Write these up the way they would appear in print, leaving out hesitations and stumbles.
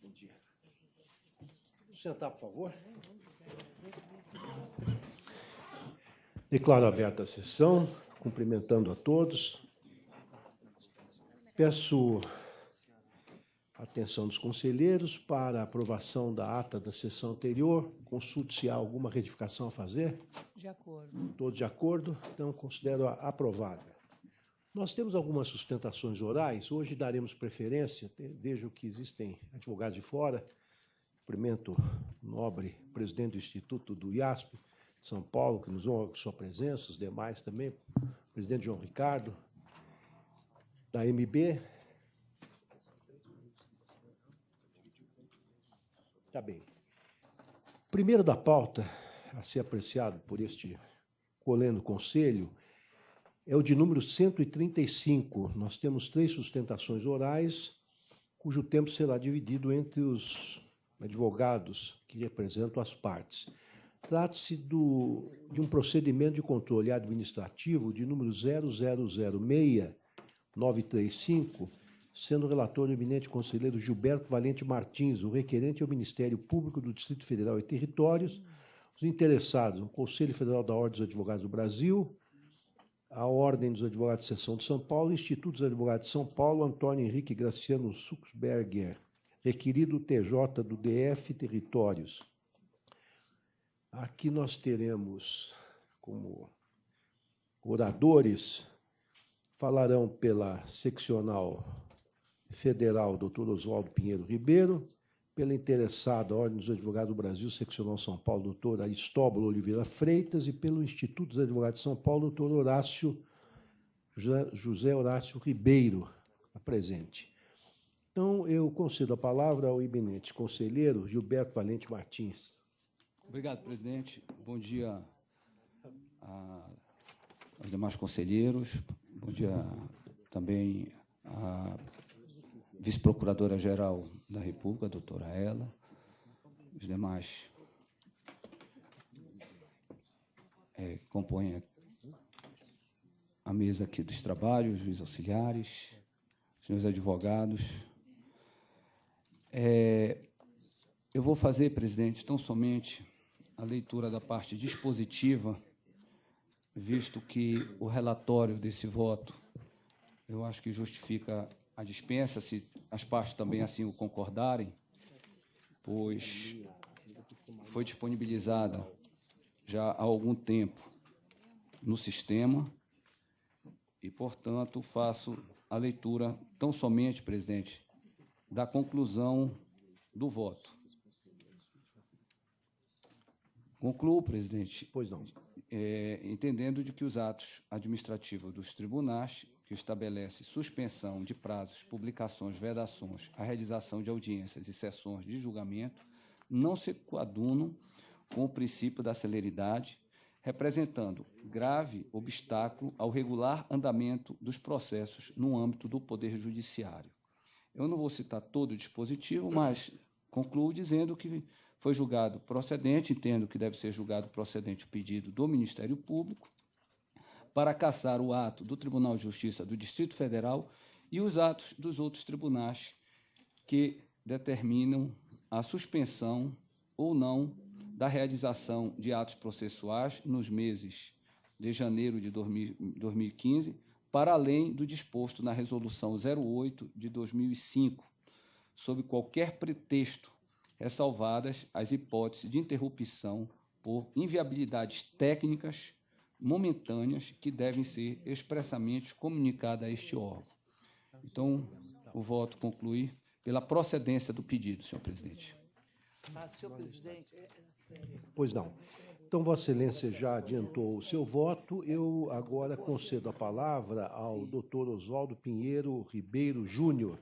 Bom dia. Vamos sentar, por favor. Declaro aberta a sessão, cumprimentando a todos. Peço a atenção dos conselheiros para a aprovação da ata da sessão anterior. Consulte se há alguma retificação a fazer. De acordo. Todos de acordo? Então, considero aprovada. Nós temos algumas sustentações orais. Hoje daremos preferência. Vejo que existem advogados de fora. Cumprimento o nobre presidente do Instituto do IASP, de São Paulo, que nos honra com sua presença, os demais também, o presidente João Ricardo, da MB. Está bem. Primeiro da pauta, a ser apreciado por este coleno conselho, é o de número 135. Nós temos 3 sustentações orais, cujo tempo será dividido entre os advogados que representam as partes. Trata-se de um procedimento de controle administrativo de número 0006935, sendo o relator o eminente conselheiro Gilberto Valente Martins, o requerente é o Ministério Público do Distrito Federal e Territórios, os interessados, o Conselho Federal da Ordem dos Advogados do Brasil, a Ordem dos Advogados de Seção de São Paulo, o Instituto dos Advogados de São Paulo, Antônio Henrique Graciano Suxberger, requerido TJ do DF Territórios. Aqui nós teremos como oradores, falarão pela seccional federal, doutor Oswaldo Pinheiro Ribeiro, pela interessada Ordem dos Advogados do Brasil, seccional São Paulo, doutor Aristóbulo Oliveira Freitas, e pelo Instituto dos Advogados de São Paulo, doutor José Horácio Ribeiro, presente. Então, eu concedo a palavra ao eminente conselheiro Gilberto Valente Martins. Obrigado, presidente. Bom dia aos demais conselheiros. Bom dia também à vice-procuradora-geral da República, a doutora Ela, os demais que compõem a mesa aqui dos trabalhos, os juízes auxiliares, os senhores advogados. Eu vou fazer, presidente, tão somente a leitura da parte dispositiva, visto que o relatório desse voto, eu acho que justifica a dispensa, se as partes também assim o concordarem, pois foi disponibilizada já há algum tempo no sistema e, portanto, faço a leitura tão somente, presidente, da conclusão do voto. Concluo, presidente, Pois não. Entendendo de que os atos administrativos dos tribunais, que estabelece suspensão de prazos, publicações, vedações, a realização de audiências e sessões de julgamento, não se coadunam com o princípio da celeridade, representando grave obstáculo ao regular andamento dos processos no âmbito do Poder Judiciário. Eu não vou citar todo o dispositivo, mas concluo dizendo que foi julgado procedente, entendo que deve ser julgado procedente o pedido do Ministério Público para cassar o ato do Tribunal de Justiça do Distrito Federal e os atos dos outros tribunais que determinam a suspensão ou não da realização de atos processuais nos meses de janeiro de 2015, para além do disposto na Resolução 08 de 2005, sob qualquer pretexto, ressalvadas as hipóteses de interrupção por inviabilidades técnicas momentâneas que devem ser expressamente comunicadas a este órgão. Então, o voto conclui pela procedência do pedido, senhor presidente. Mas, senhor presidente... Pois não. Então, Vossa Excelência já adiantou o seu voto. Eu agora concedo a palavra ao doutor Oswaldo Pinheiro Ribeiro Júnior.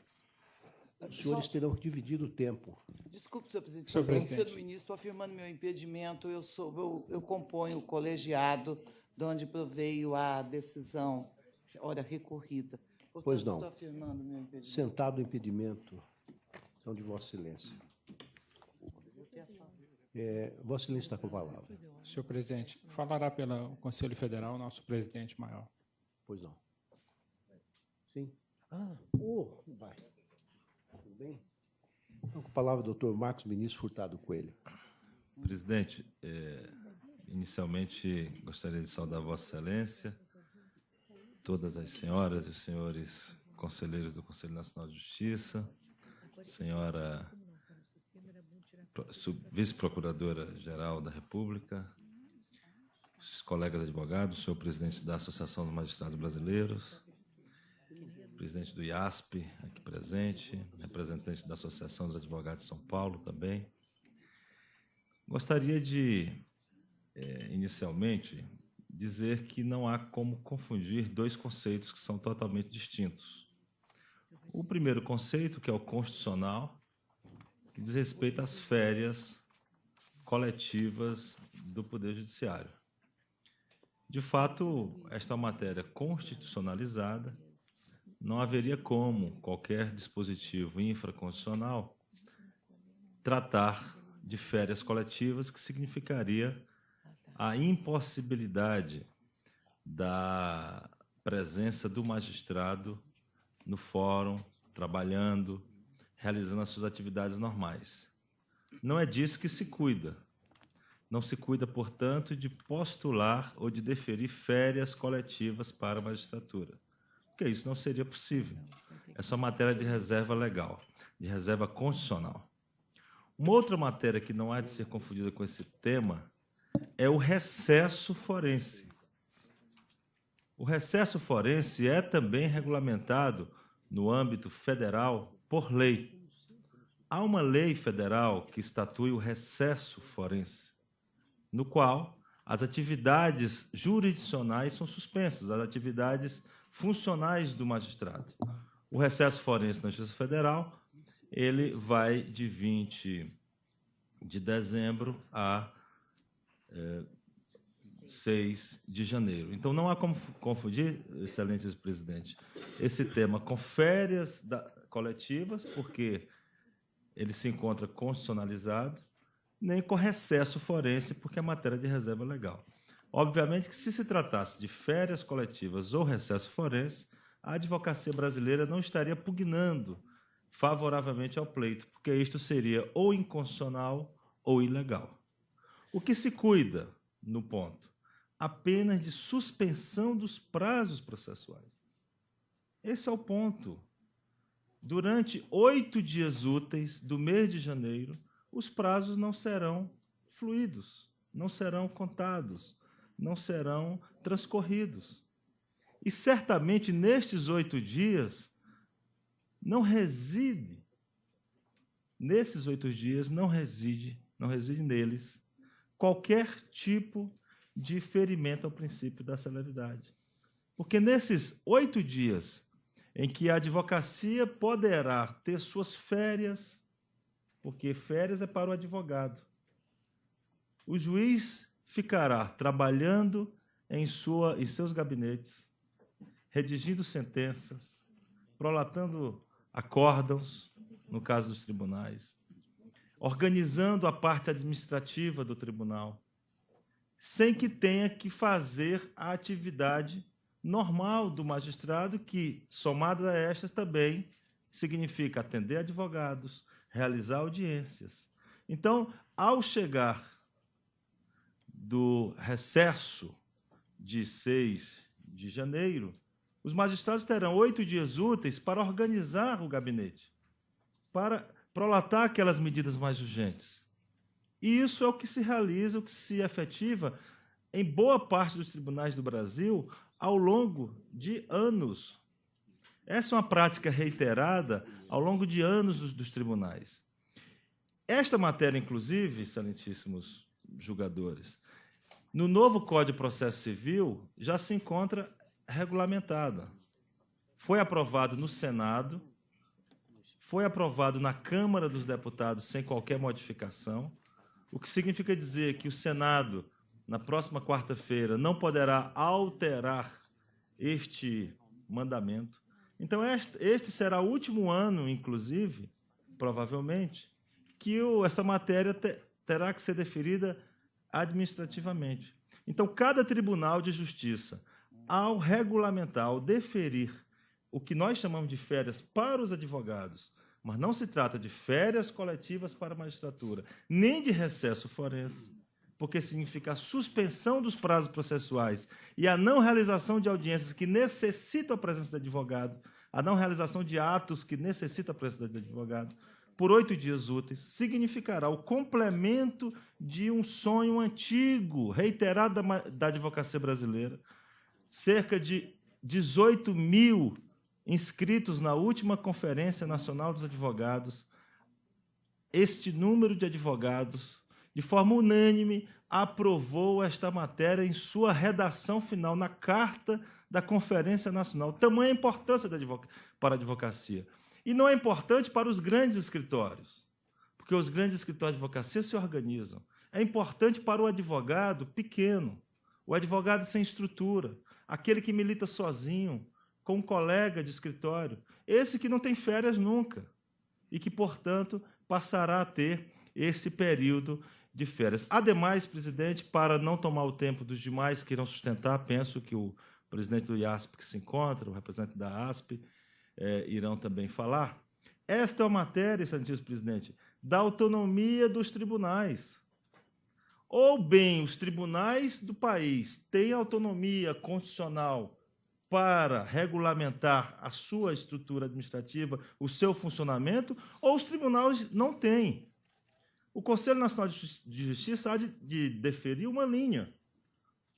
Os senhores terão que dividir o tempo. Desculpe, senhor presidente. Senhor presidente. Do ministro, afirmando meu impedimento, eu componho o colegiado de onde proveio a decisão, ora, recorrida. Portanto, Pois não. estou afirmando meu impedimento. Sentado o impedimento. Então, de Vossa Excelência. Vossa Excelência está com a palavra. Senhor presidente, falará pelo Conselho Federal nosso presidente maior. Pois não. Sim? Vai. Bem, então, com a palavra, o doutor Marcos Vinícius Furtado Coelho. Presidente, inicialmente gostaria de saudar Vossa Excelência, todas as senhoras e os senhores conselheiros do Conselho Nacional de Justiça, senhora vice-procuradora-geral da República, os colegas advogados, o senhor presidente da Associação dos Magistrados Brasileiros, presidente do IASP, aqui presente, representante da Associação dos Advogados de São Paulo também. Gostaria de, inicialmente, dizer que não há como confundir dois conceitos que são totalmente distintos. O primeiro conceito, que é o constitucional, que diz respeito às férias coletivas do Poder Judiciário. De fato, esta é uma matéria constitucionalizada, não haveria como qualquer dispositivo infraconstitucional tratar de férias coletivas, que significaria a impossibilidade da presença do magistrado no fórum, trabalhando, realizando as suas atividades normais. Não é disso que se cuida. Não se cuida, portanto, de postular ou de deferir férias coletivas para a magistratura, porque isso não seria possível. É só matéria de reserva legal, de reserva constitucional. Uma outra matéria que não há de ser confundida com esse tema é o recesso forense. O recesso forense é também regulamentado no âmbito federal por lei. Há uma lei federal que estatui o recesso forense, no qual as atividades jurisdicionais são suspensas, as atividades funcionais do magistrado. O recesso forense na Justiça Federal, ele vai de 20 de dezembro a 6 de janeiro. Então, não há como confundir, excelente presidente, esse tema com férias coletivas, porque ele se encontra constitucionalizado, nem com recesso forense, porque é matéria de reserva legal. Obviamente que, se se tratasse de férias coletivas ou recesso forense, a advocacia brasileira não estaria pugnando favoravelmente ao pleito, porque isto seria ou inconstitucional ou ilegal. O que se cuida, no ponto, apenas de suspensão dos prazos processuais. Esse é o ponto. Durante 8 dias úteis do mês de janeiro, os prazos não serão fluídos, não serão contados, não serão transcorridos. E certamente nestes 8 dias não reside neles qualquer tipo de ferimento ao princípio da celeridade. Porque nesses 8 dias em que a advocacia poderá ter suas férias, porque férias é para o advogado, o juiz ficará trabalhando em seus gabinetes, redigindo sentenças, prolatando acórdãos, no caso dos tribunais, organizando a parte administrativa do tribunal, sem que tenha que fazer a atividade normal do magistrado, que, somada a estas, também significa atender advogados, realizar audiências. Então, ao chegar do recesso de 6 de janeiro, os magistrados terão 8 dias úteis para organizar o gabinete, para prolatar aquelas medidas mais urgentes. E isso é o que se realiza, o que se efetiva em boa parte dos tribunais do Brasil ao longo de anos. Essa é uma prática reiterada ao longo de anos dos tribunais. Esta matéria, inclusive, excelentíssimos julgadores, no novo Código de Processo Civil já se encontra regulamentada. Foi aprovado no Senado, foi aprovado na Câmara dos Deputados sem qualquer modificação, o que significa dizer que o Senado, na próxima quarta-feira, não poderá alterar este mandamento. Então, este será o último ano, inclusive, provavelmente, que essa matéria terá que ser deferida administrativamente. Então, cada tribunal de justiça, ao regulamentar, ao deferir o que nós chamamos de férias para os advogados, Mas não se trata de férias coletivas para a magistratura, nem de recesso forense, porque significa a suspensão dos prazos processuais e a não realização de audiências que necessitam a presença do advogado, a não realização de atos que necessitam a presença do advogado, por 8 dias úteis, significará o complemento de um sonho antigo, reiterado da advocacia brasileira. Cerca de 18 mil inscritos na última Conferência Nacional dos Advogados. Este número de advogados, de forma unânime, aprovou esta matéria em sua redação final, na Carta da Conferência Nacional. Tamanha importância para a advocacia. E não é importante para os grandes escritórios, porque os grandes escritórios de advocacia se organizam. É importante para o advogado pequeno, o advogado sem estrutura, aquele que milita sozinho, com um colega de escritório, esse que não tem férias nunca e que, portanto, passará a ter esse período de férias. Ademais, presidente, para não tomar o tempo dos demais que irão sustentar, penso que o presidente do IASP que se encontra, o representante da ASP, irão também falar. Esta é uma matéria, excelentíssimo presidente, da autonomia dos tribunais. Ou bem, os tribunais do país têm autonomia constitucional para regulamentar a sua estrutura administrativa, o seu funcionamento, ou os tribunais não têm. O Conselho Nacional de Justiça há de deferir uma linha.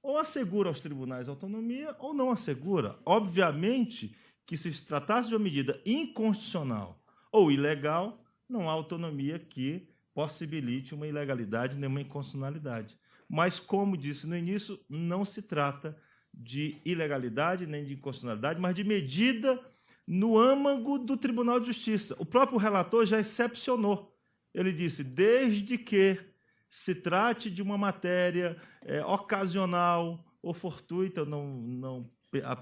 Ou assegura aos tribunais autonomia, ou não assegura. Obviamente que, se tratasse de uma medida inconstitucional ou ilegal, não há autonomia que possibilite uma ilegalidade nem uma inconstitucionalidade. Mas, como disse no início, não se trata de ilegalidade nem de inconstitucionalidade, mas de medida no âmago do Tribunal de Justiça. O próprio relator já excepcionou. Ele disse, desde que se trate de uma matéria ocasional ou fortuita, eu não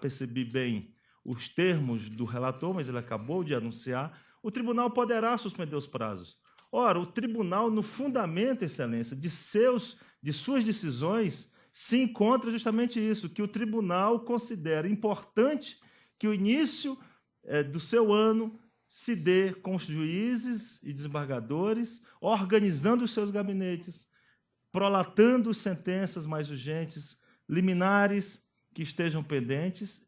percebi bem os termos do relator, mas ele acabou de anunciar, o tribunal poderá suspender os prazos. Ora, o tribunal, no fundamento, excelência, de suas decisões, se encontra justamente isso, que o tribunal considera importante que o início do seu ano se dê com os juízes e desembargadores, organizando os seus gabinetes, prolatando sentenças mais urgentes, liminares que estejam pendentes,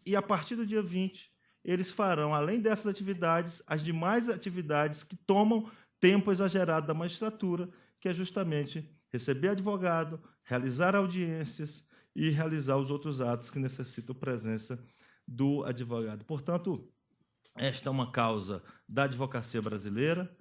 e, a partir do dia 20, eles farão, além dessas atividades, as demais atividades que tomam tempo exagerado da magistratura, que é justamente receber advogado, realizar audiências e realizar os outros atos que necessitam presença do advogado. Portanto, esta é uma causa da advocacia brasileira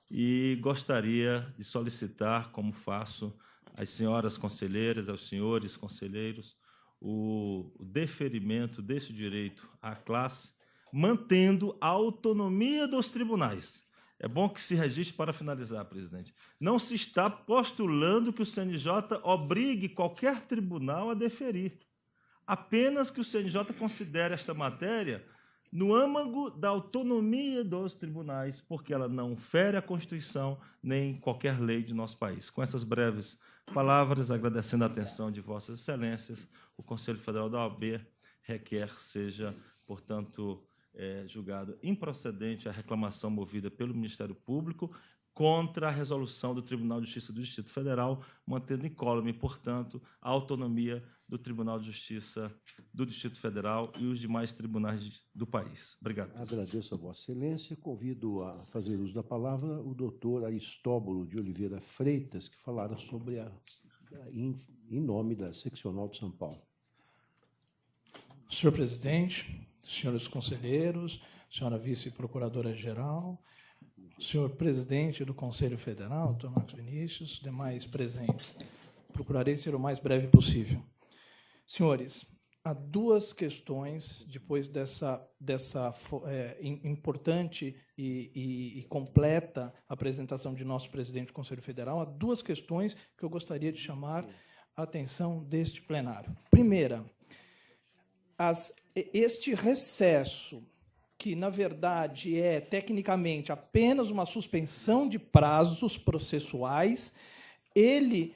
e gostaria de solicitar, como faço, às senhoras conselheiras, aos senhores conselheiros, o deferimento desse direito à classe, mantendo a autonomia dos tribunais. É bom que se registre, para finalizar, presidente. Não se está postulando que o CNJ obrigue qualquer tribunal a deferir. Apenas que o CNJ considere esta matéria no âmago da autonomia dos tribunais, porque ela não fere a Constituição nem qualquer lei de nosso país. Com essas breves palavras, agradecendo a atenção de Vossas Excelências, o Conselho Federal da OAB requer seja, portanto, julgado improcedente a reclamação movida pelo Ministério Público contra a resolução do Tribunal de Justiça do Distrito Federal, mantendo incólume, portanto, a autonomia do Tribunal de Justiça do Distrito Federal e os demais tribunais do país. Obrigado. Agradeço a Vossa Excelência. Convido a fazer uso da palavra o doutor Aristóbulo de Oliveira Freitas, que falará sobre em nome da Seccional de São Paulo. Senhor presidente, senhores conselheiros, senhora vice-procuradora-geral, senhor presidente do Conselho Federal, doutor Marcos Vinícius, demais presentes. Procurarei ser o mais breve possível. Senhores, há duas questões, depois dessa importante e completa apresentação de nosso presidente do Conselho Federal, há duas questões que eu gostaria de chamar a atenção deste plenário. Primeira, este recesso, que, na verdade, é, tecnicamente, apenas uma suspensão de prazos processuais, ele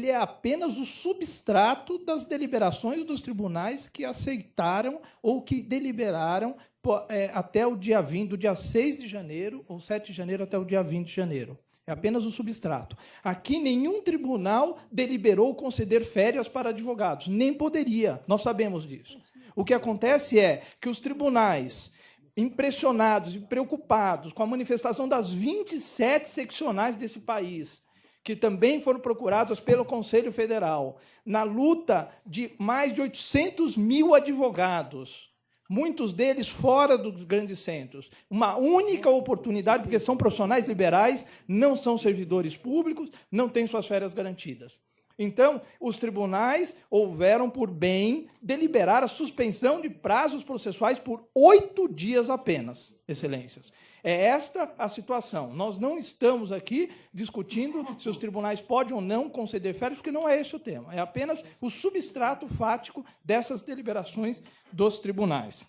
é apenas o substrato das deliberações dos tribunais que aceitaram ou que deliberaram até o dia 20, do dia 6 de janeiro, ou 7 de janeiro até o dia 20 de janeiro. É apenas o substrato. Aqui, nenhum tribunal deliberou conceder férias para advogados. Nem poderia. Nós sabemos disso. O que acontece é que os tribunais, impressionados e preocupados com a manifestação das 27 seccionais desse país, que também foram procuradas pelo Conselho Federal, na luta de mais de 800 mil advogados, muitos deles fora dos grandes centros. Uma única oportunidade, porque são profissionais liberais, não são servidores públicos, não têm suas férias garantidas. Então, os tribunais houveram por bem deliberar a suspensão de prazos processuais por 8 dias apenas, excelências. É esta a situação. Nós não estamos aqui discutindo se os tribunais podem ou não conceder férias, porque não é esse o tema. É apenas o substrato fático dessas deliberações dos tribunais.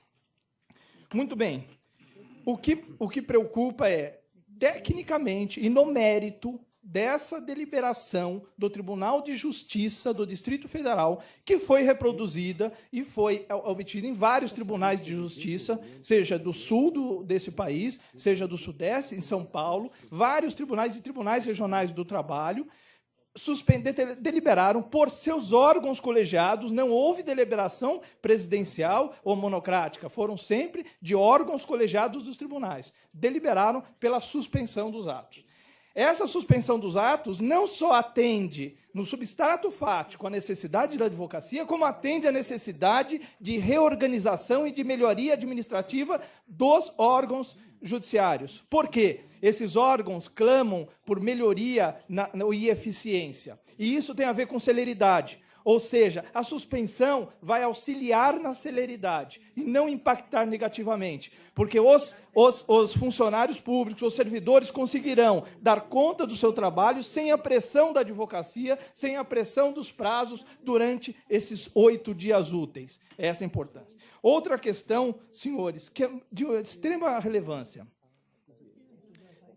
Muito bem. O que preocupa é, tecnicamente e no mérito dessa deliberação do Tribunal de Justiça do Distrito Federal, que foi reproduzida e foi obtida em vários tribunais de justiça, seja do sul desse país, seja do sudeste, em São Paulo, vários tribunais e tribunais regionais do trabalho, deliberaram por seus órgãos colegiados, não houve deliberação presidencial ou monocrática, foram sempre de órgãos colegiados dos tribunais, deliberaram pela suspensão dos atos. Essa suspensão dos atos não só atende, no substrato fático, a necessidade da advocacia, como atende a necessidade de reorganização e de melhoria administrativa dos órgãos judiciários. Por quê? Esses órgãos clamam por melhoria e eficiência. E isso tem a ver com celeridade. Ou seja, a suspensão vai auxiliar na celeridade e não impactar negativamente, porque os funcionários públicos, os servidores conseguirão dar conta do seu trabalho sem a pressão da advocacia, sem a pressão dos prazos durante esses 8 dias úteis. Essa é a importância. Outra questão, senhores, que é de extrema relevância.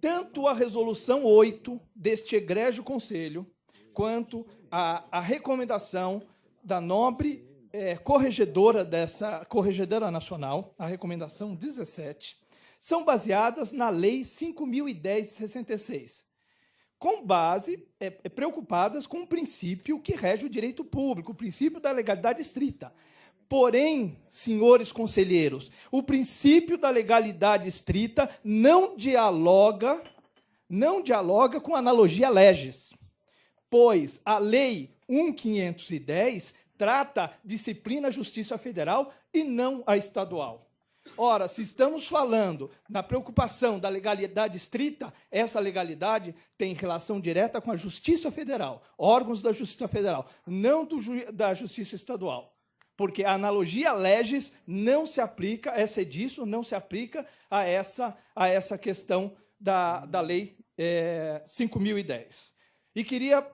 Tanto a resolução 8 deste egrégio conselho, quanto a recomendação da nobre corregedora nacional, a recomendação 17, são baseadas na Lei 5.010/66, com base, preocupadas com o princípio que rege o direito público, o princípio da legalidade estrita. Porém, senhores conselheiros, o princípio da legalidade estrita não dialoga com a analogia legis, pois a Lei 1.510 trata disciplina Justiça Federal e não a estadual. Ora, se estamos falando na preocupação da legalidade estrita, essa legalidade tem relação direta com a Justiça Federal, órgãos da Justiça Federal, não da Justiça Estadual. Porque a analogia legis não se aplica, não se aplica a essa questão da Lei 5.010. E queria,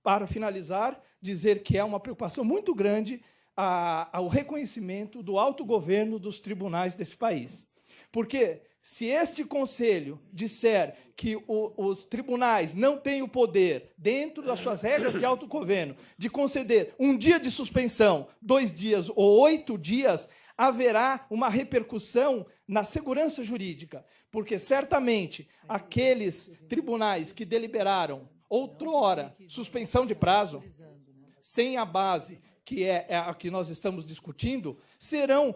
para finalizar, dizer que é uma preocupação muito grande ao reconhecimento do autogoverno dos tribunais desse país. Porque se este Conselho disser que os tribunais não têm o poder, dentro das suas regras de autogoverno, de conceder 1 dia de suspensão, 2 dias ou 8 dias, haverá uma repercussão na segurança jurídica, porque certamente aqueles tribunais que deliberaram outrora suspensão de prazo, sem a base que é a que nós estamos discutindo, serão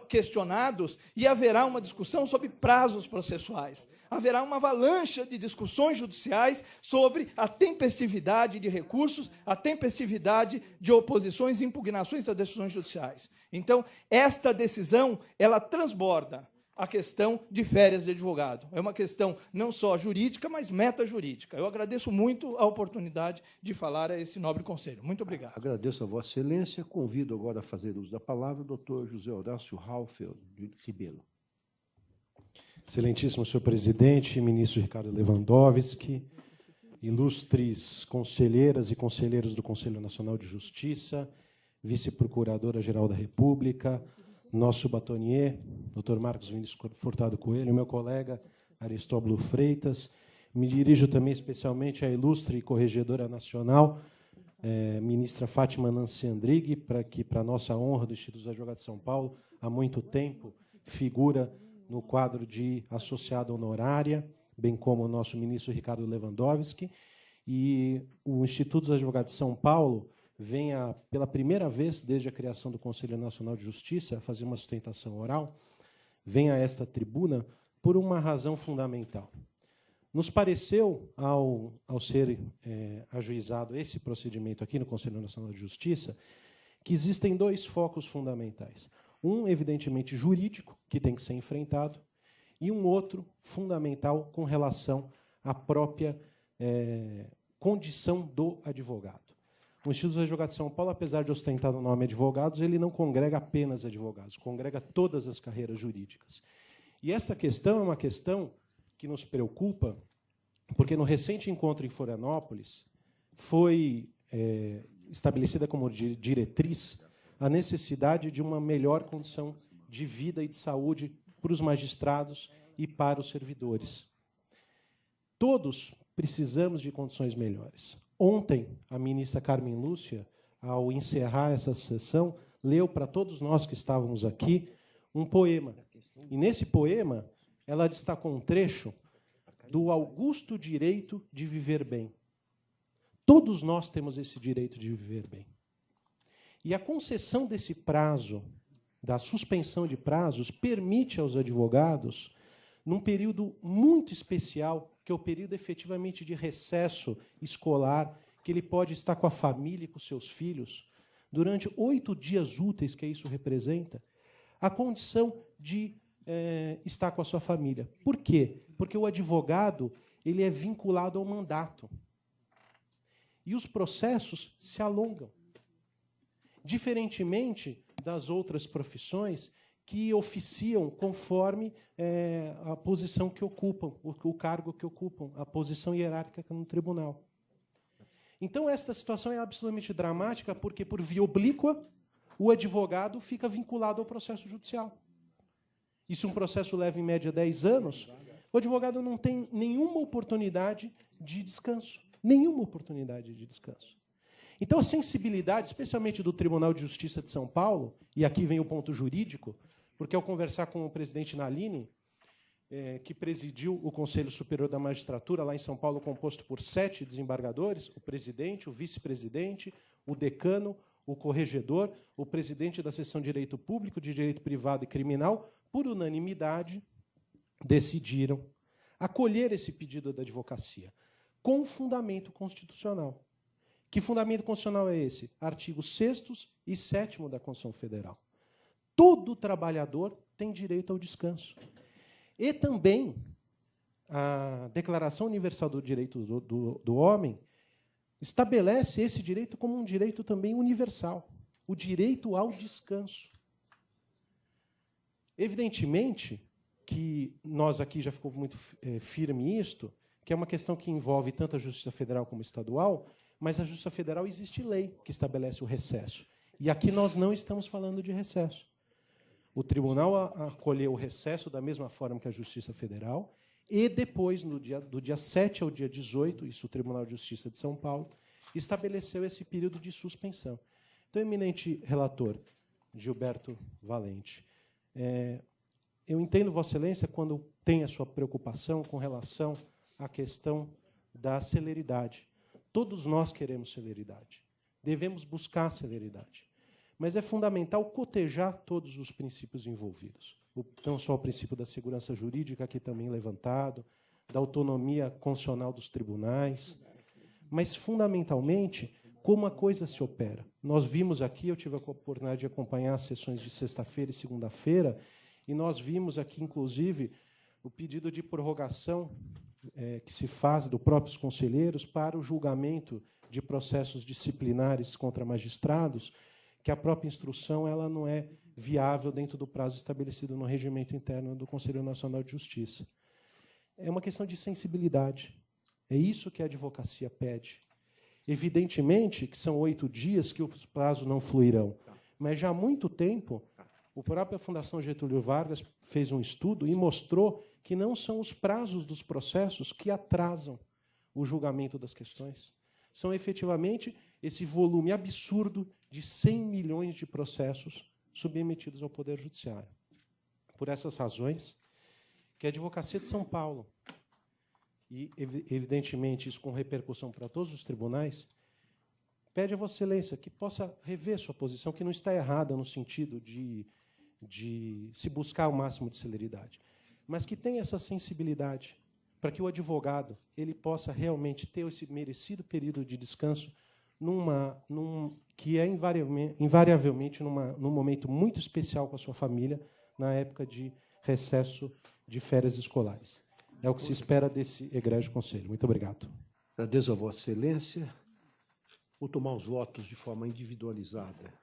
questionados e haverá uma discussão sobre prazos processuais. Haverá uma avalanche de discussões judiciais sobre a tempestividade de recursos, a tempestividade de oposições e impugnações às decisões judiciais. Então, esta decisão, ela transborda a questão de férias de advogado. É uma questão não só jurídica, mas metajurídica. Eu agradeço muito a oportunidade de falar a esse nobre conselho. Muito obrigado. Agradeço a Vossa Excelência. Convido agora a fazer uso da palavra o doutor José Horácio Raufeld, de Ribeiro. Excelentíssimo senhor presidente, ministro Ricardo Lewandowski, ilustres conselheiras e conselheiros do Conselho Nacional de Justiça, vice-procuradora-geral da República, nosso batonier, Dr. Marcos Vinícius Furtado Coelho, meu colega Aristóbulo Freitas, Me dirijo também especialmente à ilustre corregedora nacional, ministra Fátima Nancy Andrighi, para nossa honra do Instituto dos Advogados de São Paulo, há muito tempo figura no quadro de associada honorária, bem como o nosso ministro Ricardo Lewandowski. E o Instituto dos Advogados de São Paulo vem, pela primeira vez desde a criação do Conselho Nacional de Justiça, a fazer uma sustentação oral, vem a esta tribuna por uma razão fundamental. Nos pareceu, ao ser ajuizado esse procedimento aqui no Conselho Nacional de Justiça, que existem dois focos fundamentais. Um, evidentemente, jurídico, que tem que ser enfrentado, e um outro, fundamental, com relação à própria condição do advogado. O Instituto dos Advogados de São Paulo, apesar de ostentar o nome advogados, ele não congrega apenas advogados, congrega todas as carreiras jurídicas. E esta questão é uma questão que nos preocupa, porque no recente encontro em Florianópolis foi estabelecida como diretriz a necessidade de uma melhor condição de vida e de saúde para os magistrados e para os servidores. Todos precisamos de condições melhores. Ontem, a ministra Carmen Lúcia, ao encerrar essa sessão, leu para todos nós que estávamos aqui um poema. E, nesse poema, ela destacou um trecho do augusto direito de viver bem. Todos nós temos esse direito de viver bem. E a concessão desse prazo, da suspensão de prazos, permite aos advogados, num período muito especial, que é o período efetivamente de recesso escolar, que ele pode estar com a família e com seus filhos, durante 8 dias úteis, que isso representa, a condição de estar com a sua família. Por quê? Porque o advogado ele é vinculado ao mandato. E os processos se alongam. Diferentemente das outras profissões que oficiam conforme a posição que ocupam, o cargo que ocupam, a posição hierárquica no tribunal. Então, esta situação é absolutamente dramática, porque, por via oblíqua, o advogado fica vinculado ao processo judicial. E se um processo leva, em média, 10 anos, o advogado não tem nenhuma oportunidade de descanso. Nenhuma oportunidade de descanso. Então, a sensibilidade, especialmente do Tribunal de Justiça de São Paulo, e aqui vem o ponto jurídico, porque ao conversar com o presidente Nalini, que presidiu o Conselho Superior da Magistratura, lá em São Paulo, composto por 7 desembargadores, o presidente, o vice-presidente, o decano, o corregedor, o presidente da seção de Direito Público, de Direito Privado e Criminal, por unanimidade, decidiram acolher esse pedido da advocacia, com fundamento constitucional. Que fundamento constitucional é esse? Artigos 6º e 7º da Constituição Federal. Todo trabalhador tem direito ao descanso. E também a Declaração Universal do Direito do Homem estabelece esse direito como um direito também universal, o direito ao descanso. Evidentemente que nós aqui já ficou muito firme isto, que é uma questão que envolve tanto a Justiça Federal como estadual, mas a Justiça Federal existe lei que estabelece o recesso. E aqui nós não estamos falando de recesso. O tribunal acolheu o recesso da mesma forma que a Justiça Federal, e depois, do dia 7 ao dia 18, isso o Tribunal de Justiça de São Paulo, estabeleceu esse período de suspensão. Então, eminente relator, Gilberto Valente, eu entendo, Vossa Excelência, quando tem a sua preocupação com relação à questão da celeridade. Todos nós queremos celeridade. Devemos buscar celeridade. Mas é fundamental cotejar todos os princípios envolvidos. Não só o princípio da segurança jurídica, aqui também levantado, da autonomia constitucional dos tribunais, mas, fundamentalmente, como a coisa se opera. Nós vimos aqui, eu tive a oportunidade de acompanhar as sessões de sexta-feira e segunda-feira, e nós vimos aqui, inclusive, o pedido de prorrogação que se faz dos próprios conselheiros para o julgamento de processos disciplinares contra magistrados, que a própria instrução ela não é viável dentro do prazo estabelecido no regimento interno do Conselho Nacional de Justiça. É uma questão de sensibilidade. É isso que a advocacia pede. Evidentemente que são 8 dias que os prazos não fluirão, mas já há muito tempo A própria Fundação Getúlio Vargas fez um estudo e mostrou que não são os prazos dos processos que atrasam o julgamento das questões. São, efetivamente, esse volume absurdo de 100 milhões de processos submetidos ao Poder Judiciário. Por essas razões, que a Advocacia de São Paulo, e, evidentemente, isso com repercussão para todos os tribunais, pede a Vossa Excelência que possa rever sua posição, que não está errada no sentido de se buscar o máximo de celeridade, mas que tenha essa sensibilidade para que o advogado ele possa realmente ter esse merecido período de descanso que é invariavelmente num momento muito especial com a sua família, na época de recesso de férias escolares. É o que se espera desse egrégio conselho. Muito obrigado. Agradeço a Vossa Excelência. Vou tomar os votos de forma individualizada.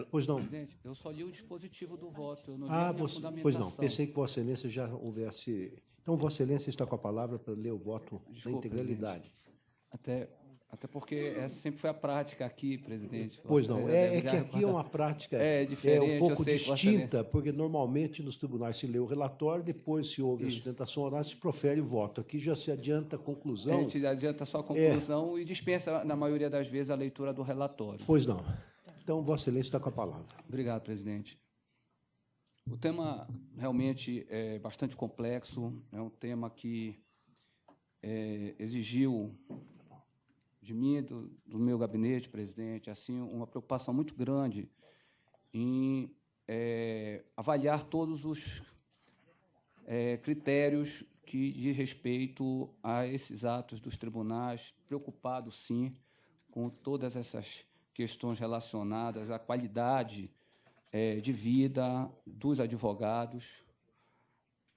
Pois não. Presidente, eu só li o dispositivo do voto. Eu não li Ah, a você, pois não. Pensei que Vossa Excelência já houvesse. Então, Vossa Excelência está com a palavra para ler o voto da integralidade. Até porque essa sempre foi a prática aqui, presidente. Pois não, é que aqui é uma prática diferente, um pouco distinta, porque normalmente nos tribunais se lê o relatório, depois se houve a sustentação oral, se profere o voto. Aqui já se adianta a conclusão. A gente adianta só a conclusão e dispensa, na maioria das vezes, a leitura do relatório. Pois não. Então, Vossa Excelência está com a palavra. Obrigado, presidente. O tema realmente é bastante complexo, é um tema que exigiu de mim, do meu gabinete, presidente, assim, uma preocupação muito grande em avaliar todos os critérios que diz respeito a esses atos dos tribunais, preocupado, sim, com todas essas questões relacionadas à qualidade de vida dos advogados.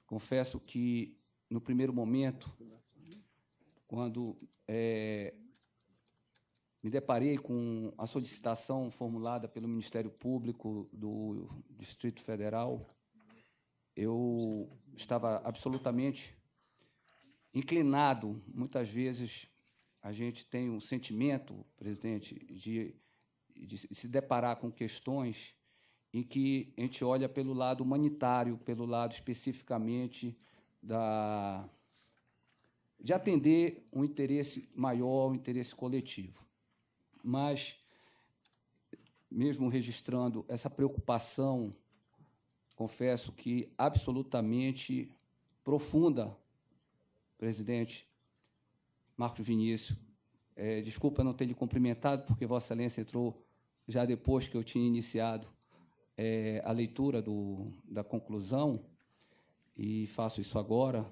Confesso que, no primeiro momento, quando me deparei com a solicitação formulada pelo Ministério Público do Distrito Federal, eu estava absolutamente inclinado. Muitas vezes a gente tem um sentimento, presidente, de se deparar com questões em que a gente olha pelo lado humanitário, pelo lado especificamente de atender um interesse maior, um interesse coletivo. Mas, mesmo registrando essa preocupação, confesso que absolutamente profunda, presidente Marcos Vinícius, desculpa não ter lhe cumprimentado, porque Vossa Excelência entrou já depois que eu tinha iniciado a leitura da conclusão, e faço isso agora,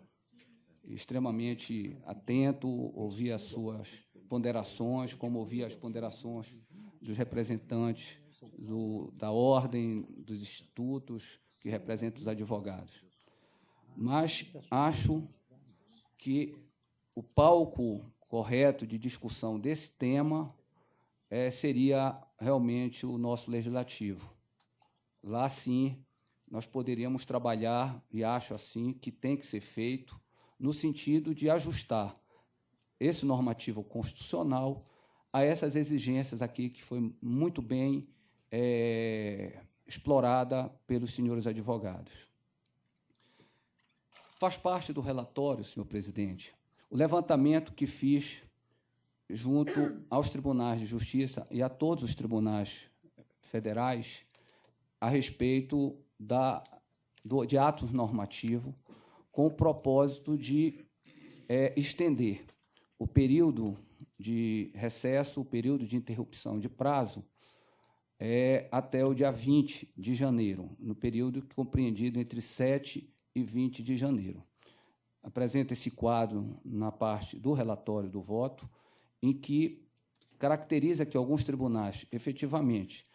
extremamente atento, ouvi as suas ponderações, como ouvi as ponderações dos representantes da ordem, dos institutos que representam os advogados. Mas acho que o palco correto de discussão desse tema seria realmente o nosso legislativo. Lá, sim, nós poderíamos trabalhar, e acho assim que tem que ser feito, no sentido de ajustar esse normativo constitucional a essas exigências aqui, que foi muito bem explorada pelos senhores advogados. Faz parte do relatório, senhor presidente, o levantamento que fiz junto aos tribunais de justiça e a todos os tribunais federais a respeito de atos normativos, com o propósito de estender o período de recesso, o período de interrupção de prazo, até o dia 20 de janeiro, no período compreendido entre 7 e 20 de janeiro. Apresenta esse quadro na parte do relatório do voto, em que caracteriza que alguns tribunais, efetivamente,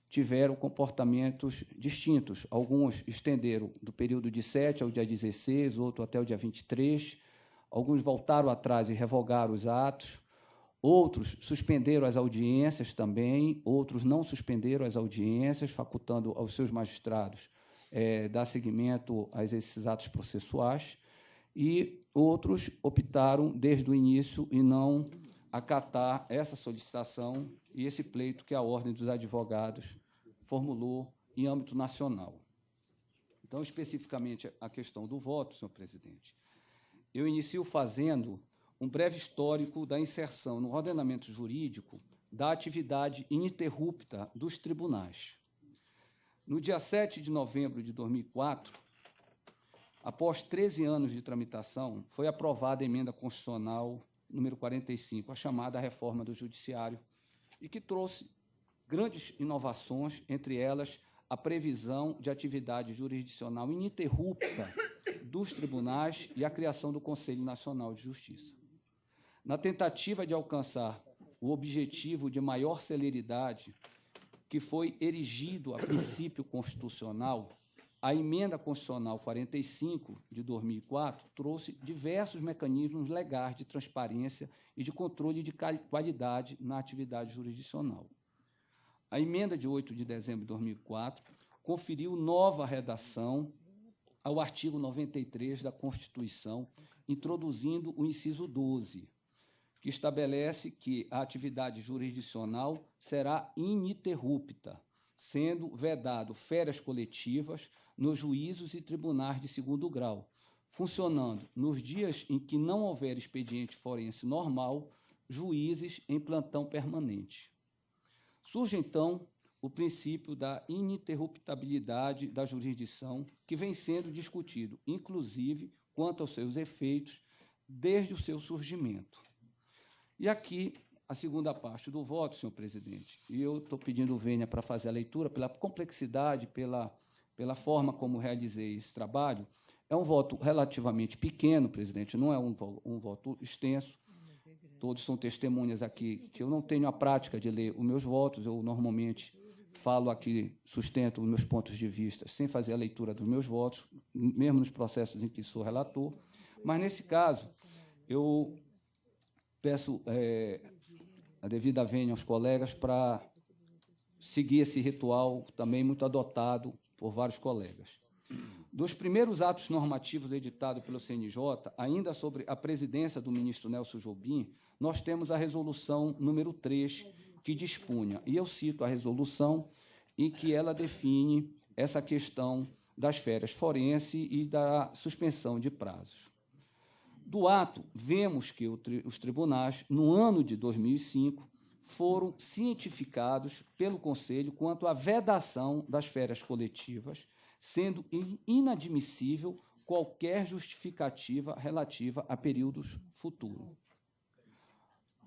tiveram comportamentos distintos. Alguns estenderam do período de 7 ao dia 16, outro até o dia 23. Alguns voltaram atrás e revogaram os atos. Outros suspenderam as audiências também. Outros não suspenderam as audiências, facultando aos seus magistrados dar seguimento a esses atos processuais. E outros optaram, desde o início, em não acatar essa solicitação e esse pleito que a Ordem dos Advogados formulou em âmbito nacional. Então, especificamente, a questão do voto, senhor presidente, eu inicio fazendo um breve histórico da inserção no ordenamento jurídico da atividade ininterrupta dos tribunais. No dia 7 de novembro de 2004, após 13 anos de tramitação, foi aprovada a emenda constitucional número 45, a chamada reforma do Judiciário, e que trouxe grandes inovações, entre elas a previsão de atividade jurisdicional ininterrupta dos tribunais e a criação do Conselho Nacional de Justiça. Na tentativa de alcançar o objetivo de maior celeridade que foi erigido a princípio constitucional, a emenda constitucional 45 de 2004 trouxe diversos mecanismos legais de transparência e de controle de qualidade na atividade jurisdicional. A emenda de 8 de dezembro de 2004 conferiu nova redação ao artigo 93 da Constituição, introduzindo o inciso 12, que estabelece que a atividade jurisdicional será ininterrupta, sendo vedado férias coletivas nos juízos e tribunais de segundo grau, funcionando nos dias em que não houver expediente forense normal, juízes em plantão permanente. Surge, então, o princípio da ininterruptabilidade da jurisdição, que vem sendo discutido, inclusive, quanto aos seus efeitos, desde o seu surgimento. E aqui, a segunda parte do voto, senhor presidente, e eu estou pedindo vênia para fazer a leitura, pela complexidade, pela forma como realizei esse trabalho. É um voto relativamente pequeno, presidente, não é um voto extenso. Todos são testemunhas aqui que eu não tenho a prática de ler os meus votos, eu normalmente falo aqui, sustento os meus pontos de vista sem fazer a leitura dos meus votos, mesmo nos processos em que sou relator. Mas, nesse caso, eu peço a devida vênia aos colegas para seguir esse ritual também muito adotado por vários colegas. Dos primeiros atos normativos editados pelo CNJ, ainda sobre a presidência do ministro Nelson Jobim, nós temos a resolução número 3, que dispunha, e eu cito a resolução, em que ela define essa questão das férias forense e da suspensão de prazos. Do ato, vemos que os tribunais, no ano de 2005, foram cientificados pelo Conselho quanto à vedação das férias coletivas, sendo inadmissível qualquer justificativa relativa a períodos futuros.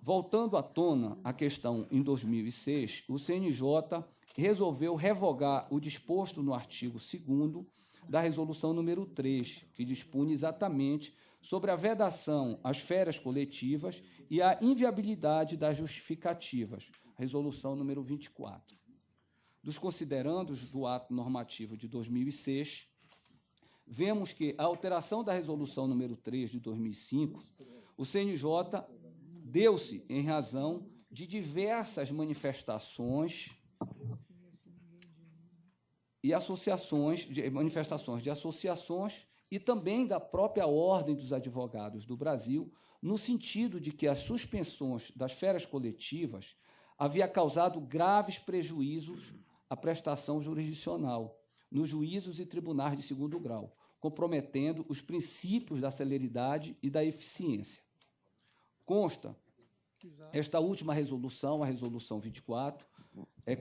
Voltando à tona a questão em 2006, o CNJ resolveu revogar o disposto no artigo 2º da resolução número 3, que dispunha exatamente sobre a vedação às férias coletivas e a inviabilidade das justificativas, resolução número 24. Dos considerandos do ato normativo de 2006, vemos que a alteração da resolução número 3 de 2005, o CNJ deu-se em razão de diversas manifestações e manifestações de associações e também da própria Ordem dos Advogados do Brasil, no sentido de que as suspensões das férias coletivas havia causado graves prejuízos à prestação jurisdicional nos juízos e tribunais de segundo grau, comprometendo os princípios da celeridade e da eficiência. Consta esta última resolução, a resolução 24,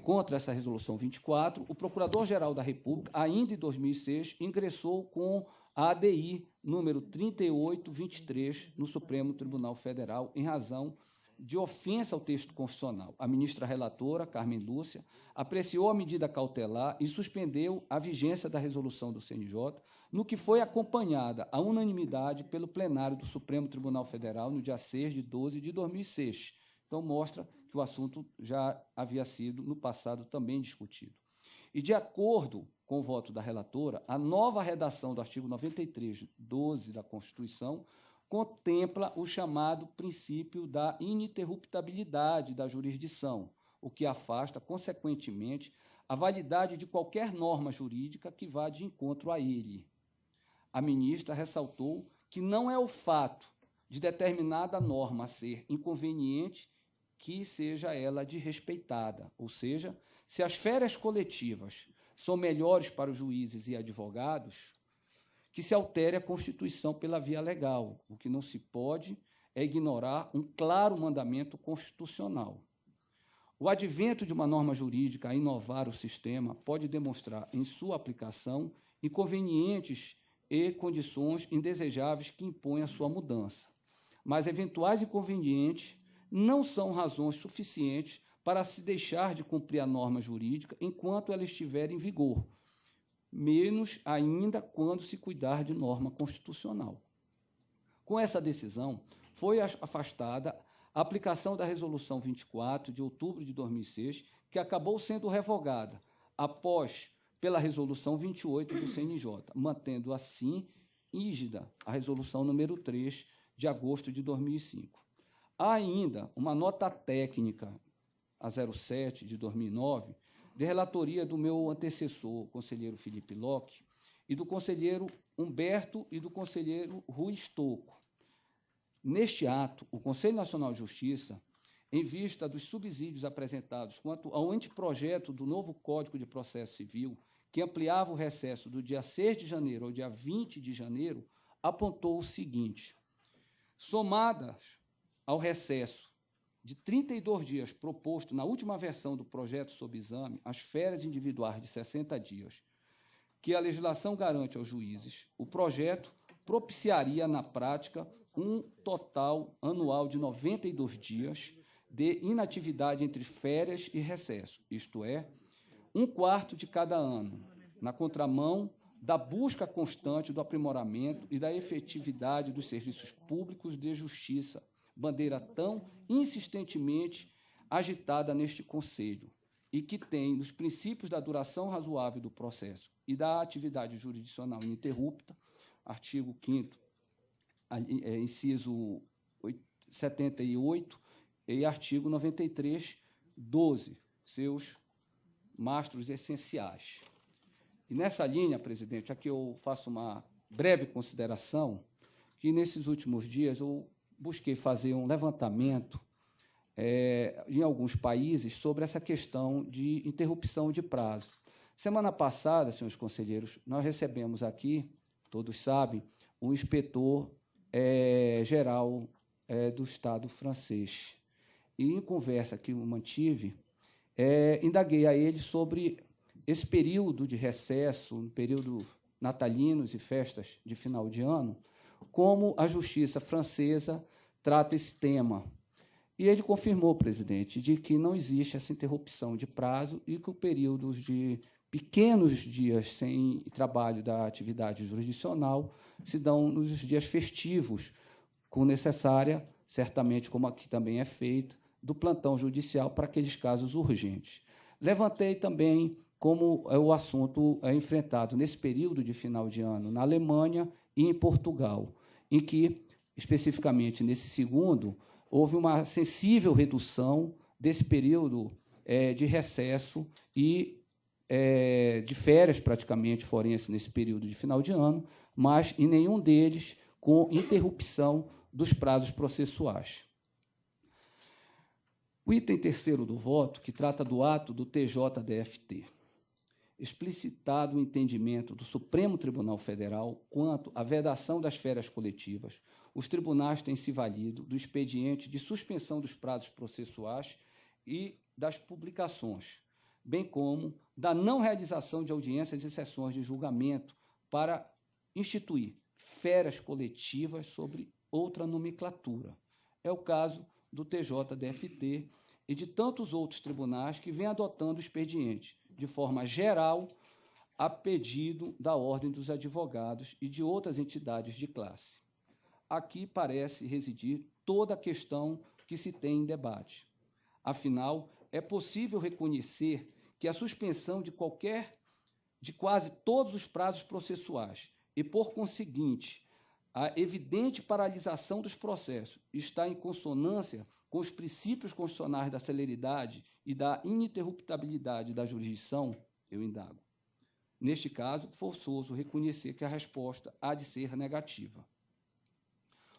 contra essa resolução 24, o Procurador-Geral da República, ainda em 2006, ingressou com a ADI número 3823 no Supremo Tribunal Federal, em razão de ofensa ao texto constitucional. A ministra relatora, Carmen Lúcia, apreciou a medida cautelar e suspendeu a vigência da resolução do CNJ, no que foi acompanhada à unanimidade pelo plenário do Supremo Tribunal Federal no dia 6 de 12 de 2006. Então, mostra que o assunto já havia sido, no passado, também discutido. E, de acordo com o voto da relatora, a nova redação do artigo 93(12) da Constituição contempla o chamado princípio da ininterruptabilidade da jurisdição, o que afasta, consequentemente, a validade de qualquer norma jurídica que vá de encontro a ele. A ministra ressaltou que não é o fato de determinada norma ser inconveniente que seja ela desrespeitada, ou seja, se as férias coletivas são melhores para os juízes e advogados, que se altere a Constituição pela via legal. O que não se pode é ignorar um claro mandamento constitucional. O advento de uma norma jurídica a inovar o sistema pode demonstrar, em sua aplicação, inconvenientes e condições indesejáveis que impõem a sua mudança. Mas eventuais inconvenientes não são razões suficientes para se deixar de cumprir a norma jurídica enquanto ela estiver em vigor, menos ainda quando se cuidar de norma constitucional. Com essa decisão, foi afastada a aplicação da Resolução 24, de outubro de 2006, que acabou sendo revogada após pela Resolução 28 do CNJ, mantendo assim rígida a Resolução número 3, de agosto de 2005. Há ainda uma nota técnica, a 07 de 2009, de relatoria do meu antecessor, o conselheiro Felipe Locke, e do conselheiro Humberto e do conselheiro Rui Stocco. Neste ato, o Conselho Nacional de Justiça, em vista dos subsídios apresentados quanto ao anteprojeto do novo Código de Processo Civil, que ampliava o recesso do dia 6 de janeiro ao dia 20 de janeiro, apontou o seguinte: somadas ao recesso de 32 dias proposto na última versão do projeto sob exame, as férias individuais de 60 dias, que a legislação garante aos juízes, o projeto propiciaria, na prática, um total anual de 92 dias de inatividade entre férias e recesso, isto é, 1/4 de cada ano, na contramão da busca constante do aprimoramento e da efetividade dos serviços públicos de justiça, bandeira tão insistentemente agitada neste Conselho, e que tem, nos princípios da duração razoável do processo e da atividade jurisdicional ininterrupta, artigo 5º, inciso 78, e artigo 93, 12, seus mastros essenciais. E nessa linha, presidente, aqui eu faço uma breve consideração, que nesses últimos dias eu busquei fazer um levantamento em alguns países sobre essa questão de interrupção de prazo. Semana passada, senhores conselheiros, nós recebemos aqui, todos sabem, o inspetor geral do Estado francês. E, em conversa que eu mantive, indaguei a ele sobre esse período de recesso, no período natalinos e festas de final de ano, como a justiça francesa trata esse tema. E ele confirmou, presidente, de que não existe essa interrupção de prazo e que o período de pequenos dias sem trabalho da atividade jurisdicional se dão nos dias festivos, com necessária, certamente, como aqui também é feito, do plantão judicial para aqueles casos urgentes. Levantei também como o assunto é enfrentado nesse período de final de ano na Alemanha e em Portugal, em que, especificamente nesse segundo, houve uma sensível redução desse período de recesso e de férias, praticamente, forense nesse período de final de ano, mas em nenhum deles com interrupção dos prazos processuais. O item 3º do voto, que trata do ato do TJDFT, explicitado o entendimento do Supremo Tribunal Federal quanto à vedação das férias coletivas, os tribunais têm se valido do expediente de suspensão dos prazos processuais e das publicações, bem como da não realização de audiências e sessões de julgamento para instituir férias coletivas sobre outra nomenclatura. É o caso do TJDFT e de tantos outros tribunais que vêm adotando o expediente, de forma geral, a pedido da Ordem dos Advogados e de outras entidades de classe. Aqui parece residir toda a questão que se tem em debate. Afinal, é possível reconhecer que a suspensão de quase todos os prazos processuais e, por conseguinte, a evidente paralisação dos processos está em consonância com os princípios constitucionais da celeridade e da ininterruptabilidade da jurisdição, eu indago. Neste caso, forçoso reconhecer que a resposta há de ser negativa.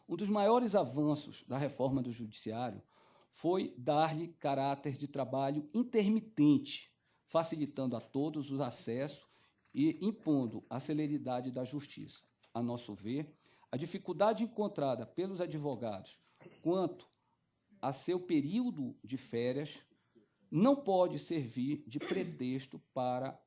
Um dos maiores avanços da reforma do Judiciário foi dar-lhe caráter de trabalho intermitente facilitando a todos o acesso e impondo a celeridade da justiça. A nosso ver, a dificuldade encontrada pelos advogados quanto a seu período de férias não pode servir de pretexto para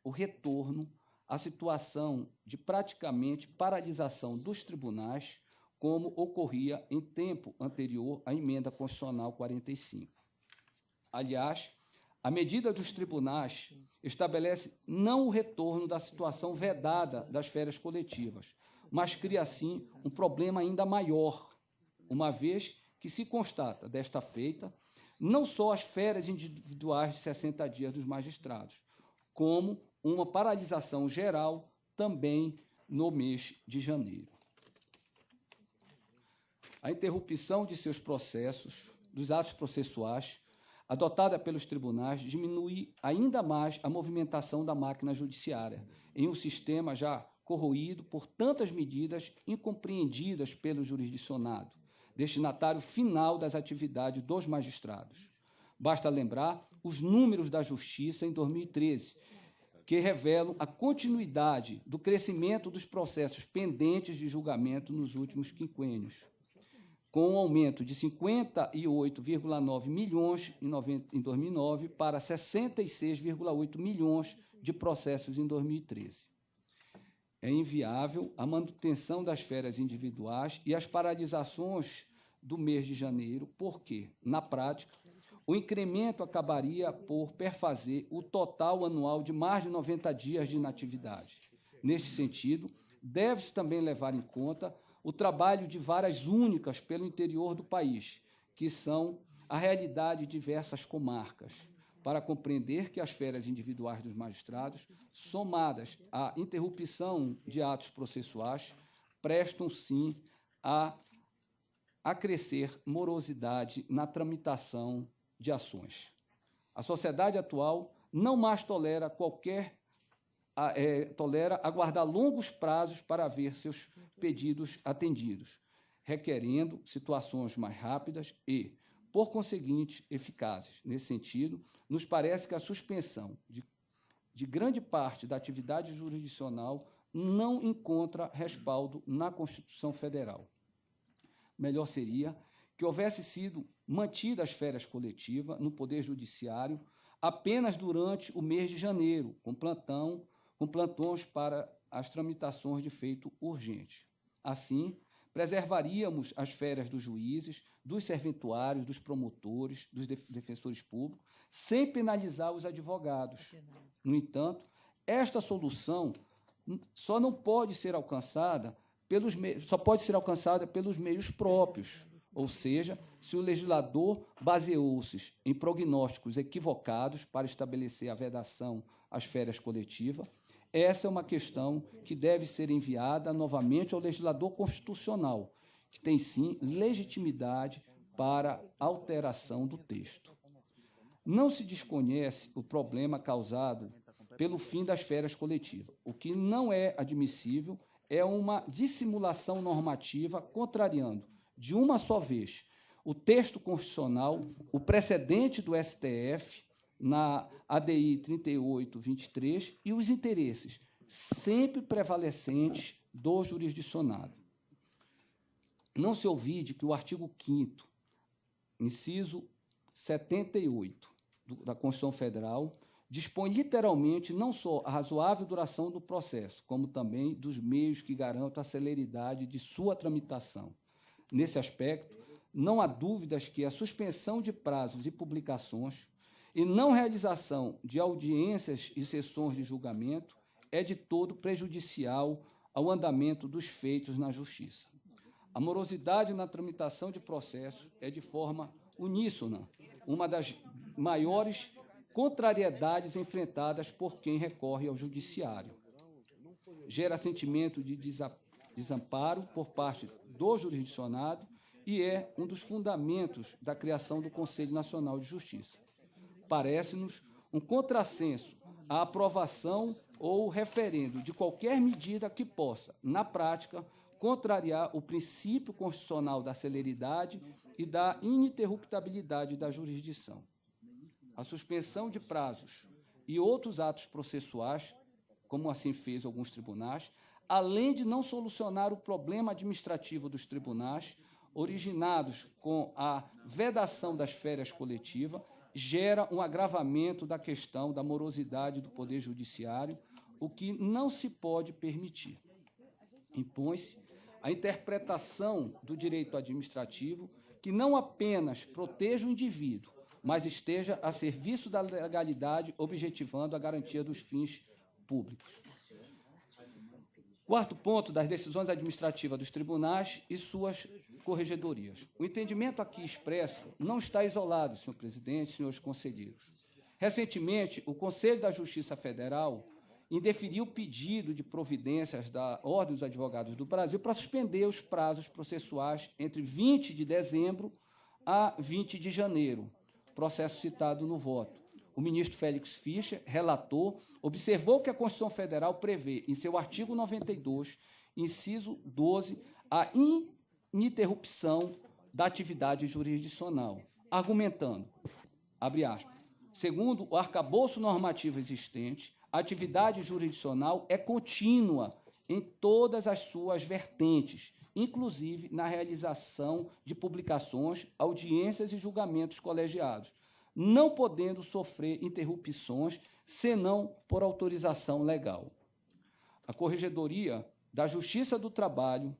o retorno à situação de praticamente paralisação dos tribunais, como ocorria em tempo anterior à emenda constitucional 45. Aliás, a medida dos tribunais estabelece não o retorno da situação vedada das férias coletivas, mas cria, assim, um problema ainda maior, uma vez que se constata, desta feita, não só as férias individuais de 60 dias dos magistrados, como uma paralisação geral também no mês de janeiro. A interrupção de seus processos, dos atos processuais, adotada pelos tribunais, diminui ainda mais a movimentação da máquina judiciária, em um sistema já corroído por tantas medidas incompreendidas pelo jurisdicionado, destinatário final das atividades dos magistrados. Basta lembrar os números da Justiça em 2013, que revelam a continuidade do crescimento dos processos pendentes de julgamento nos últimos quinquênios, com um aumento de 58,9 milhões em 2009 para 66,8 milhões de processos em 2013. É inviável a manutenção das férias individuais e as paralisações do mês de janeiro, porque, na prática, o incremento acabaria por perfazer o total anual de mais de 90 dias de inatividade. Neste sentido, deve-se também levar em conta o trabalho de varas únicas pelo interior do país, que são a realidade de diversas comarcas, para compreender que as férias individuais dos magistrados, somadas à interrupção de atos processuais, prestam, sim, a acrescer morosidade na tramitação de ações. A sociedade atual não mais tolera aguardar longos prazos para ver seus pedidos atendidos, requerendo situações mais rápidas e, por conseguinte, eficazes. Nesse sentido, nos parece que a suspensão de grande parte da atividade jurisdicional não encontra respaldo na Constituição Federal. Melhor seria que houvesse sido mantida as férias coletivas no Poder Judiciário apenas durante o mês de janeiro, com plantões para as tramitações de feito urgente. Assim, preservaríamos as férias dos juízes, dos serventuários, dos promotores, dos defensores públicos, sem penalizar os advogados. No entanto, esta solução só pode ser alcançada pelos meios próprios, ou seja, se o legislador baseou-se em prognósticos equivocados para estabelecer a vedação às férias coletivas, essa é uma questão que deve ser enviada novamente ao legislador constitucional, que tem, sim, legitimidade para alteração do texto. Não se desconhece o problema causado pelo fim das férias coletivas. O que não é admissível é uma dissimulação normativa contrariando, de uma só vez, o texto constitucional, o precedente do STF, na ADI 3823, e os interesses sempre prevalecentes do jurisdicionado. Não se ouvide que o artigo 5º, inciso 78 da Constituição Federal, dispõe literalmente não só a razoável duração do processo, como também dos meios que garantam a celeridade de sua tramitação. Nesse aspecto, não há dúvidas que a suspensão de prazos e publicações e não realização de audiências e sessões de julgamento é de todo prejudicial ao andamento dos feitos na Justiça. A morosidade na tramitação de processos é, de forma uníssona, uma das maiores contrariedades enfrentadas por quem recorre ao Judiciário. Gera sentimento de desamparo por parte do jurisdicionado e é um dos fundamentos da criação do Conselho Nacional de Justiça. Parece-nos um contrassenso a aprovação ou referendo de qualquer medida que possa, na prática, contrariar o princípio constitucional da celeridade e da ininterruptabilidade da jurisdição. A suspensão de prazos e outros atos processuais, como assim fez alguns tribunais, além de não solucionar o problema administrativo dos tribunais, originados com a vedação das férias coletivas, gera um agravamento da questão da morosidade do Poder Judiciário, o que não se pode permitir. Impõe-se a interpretação do direito administrativo que não apenas proteja o indivíduo, mas esteja a serviço da legalidade, objetivando a garantia dos fins públicos. Quarto ponto, das decisões administrativas dos tribunais e suas corregedorias. O entendimento aqui expresso não está isolado, senhor presidente, senhores conselheiros. Recentemente, o Conselho da Justiça Federal indeferiu o pedido de providências da Ordem dos Advogados do Brasil para suspender os prazos processuais entre 20 de dezembro a 20 de janeiro, processo citado no voto. O ministro Félix Fischer, relator, observou que a Constituição Federal prevê, em seu artigo 92, inciso 12, a ininterrupção da atividade jurisdicional, argumentando, abre aspas, segundo o arcabouço normativo existente, a atividade jurisdicional é contínua em todas as suas vertentes, inclusive na realização de publicações, audiências e julgamentos colegiados, não podendo sofrer interrupções, senão por autorização legal. A Corregedoria da Justiça do Trabalho,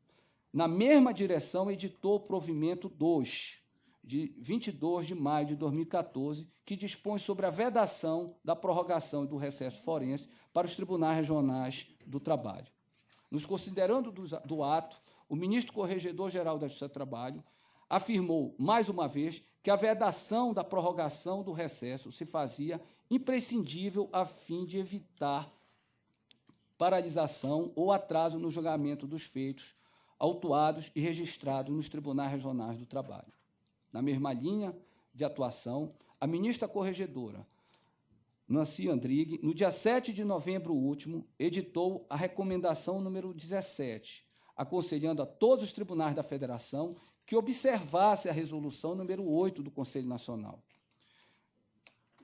na mesma direção, editou o provimento 2, de 22 de maio de 2014, que dispõe sobre a vedação da prorrogação e do recesso forense para os tribunais regionais do trabalho. Nos considerando do ato, o ministro Corregedor-Geral da Justiça do Trabalho afirmou, mais uma vez, que a vedação da prorrogação do recesso se fazia imprescindível a fim de evitar paralisação ou atraso no julgamento dos feitos autuados e registrados nos tribunais regionais do trabalho. Na mesma linha de atuação, a ministra corregedora, Nancy Andrighi, no dia 7 de novembro último, editou a recomendação número 17, aconselhando a todos os tribunais da Federação que observasse a resolução número 8 do Conselho Nacional,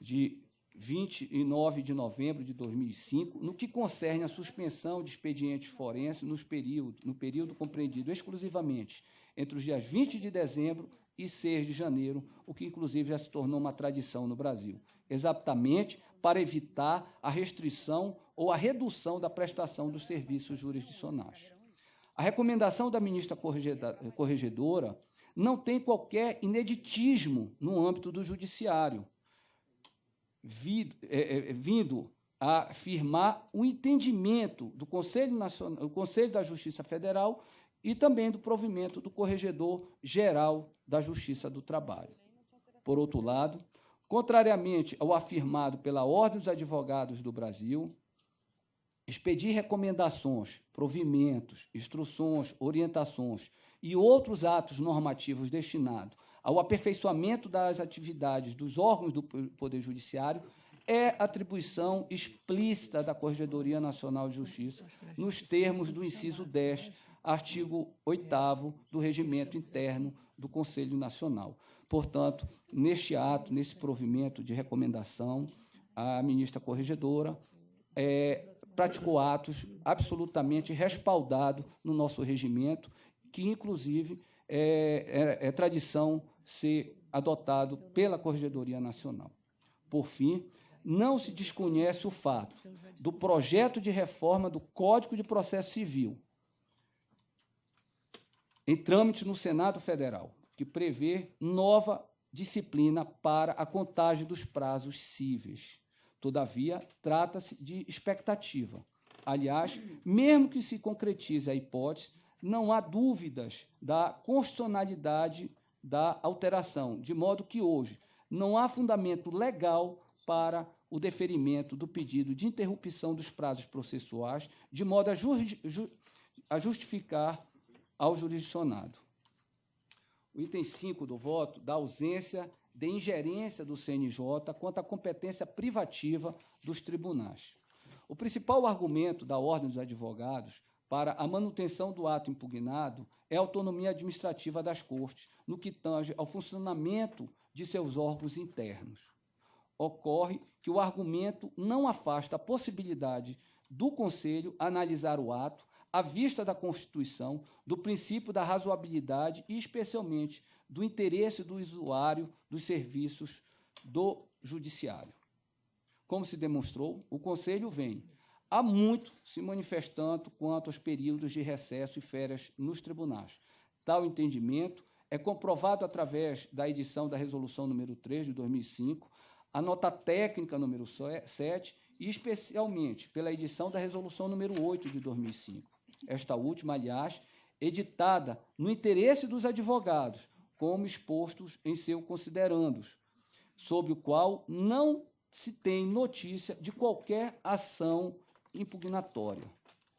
de 29 de novembro de 2005, no que concerne a suspensão de expedientes forenses no período compreendido exclusivamente entre os dias 20 de dezembro e 6 de janeiro, o que, inclusive, já se tornou uma tradição no Brasil, exatamente para evitar a restrição ou a redução da prestação dos serviços jurisdicionais. A recomendação da ministra corregedora não tem qualquer ineditismo no âmbito do judiciário, vindo a afirmar o entendimento do Conselho da Justiça Federal e também do provimento do Corregedor-Geral da Justiça do Trabalho. Por outro lado, contrariamente ao afirmado pela Ordem dos Advogados do Brasil, expedir recomendações, provimentos, instruções, orientações e outros atos normativos destinados ao aperfeiçoamento das atividades dos órgãos do Poder Judiciário é atribuição explícita da Corregedoria Nacional de Justiça, nos termos do inciso 10, artigo 8º do Regimento Interno do Conselho Nacional. Portanto, neste ato, nesse provimento de recomendação, a ministra corregedora praticou atos absolutamente respaldados no nosso regimento, que, inclusive, é tradição ser adotado pela Corregedoria Nacional. Por fim, não se desconhece o fato do projeto de reforma do Código de Processo Civil, em trâmite no Senado Federal, que prevê nova disciplina para a contagem dos prazos cíveis. Todavia, trata-se de expectativa. Aliás, mesmo que se concretize a hipótese, não há dúvidas da constitucionalidade da alteração, de modo que hoje não há fundamento legal para o deferimento do pedido de interrupção dos prazos processuais, de modo a justificar ao jurisdicionado. O item 5 do voto dá ausência de ingerência do CNJ quanto à competência privativa dos tribunais. O principal argumento da Ordem dos Advogados para a manutenção do ato impugnado é a autonomia administrativa das Cortes, no que tange ao funcionamento de seus órgãos internos. ocorre que o argumento não afasta a possibilidade do Conselho analisar o ato à vista da Constituição, do princípio da razoabilidade e, especialmente, do interesse do usuário dos serviços do Judiciário. Como se demonstrou, o Conselho vem há muito se manifestando quanto aos períodos de recesso e férias nos tribunais. Tal entendimento é comprovado através da edição da Resolução número 3, de 2005, a nota técnica número 7 e, especialmente, pela edição da Resolução número 8, de 2005. Esta última, aliás, editada no interesse dos advogados, como expostos em seu considerandos, sobre o qual não se tem notícia de qualquer ação impugnatória.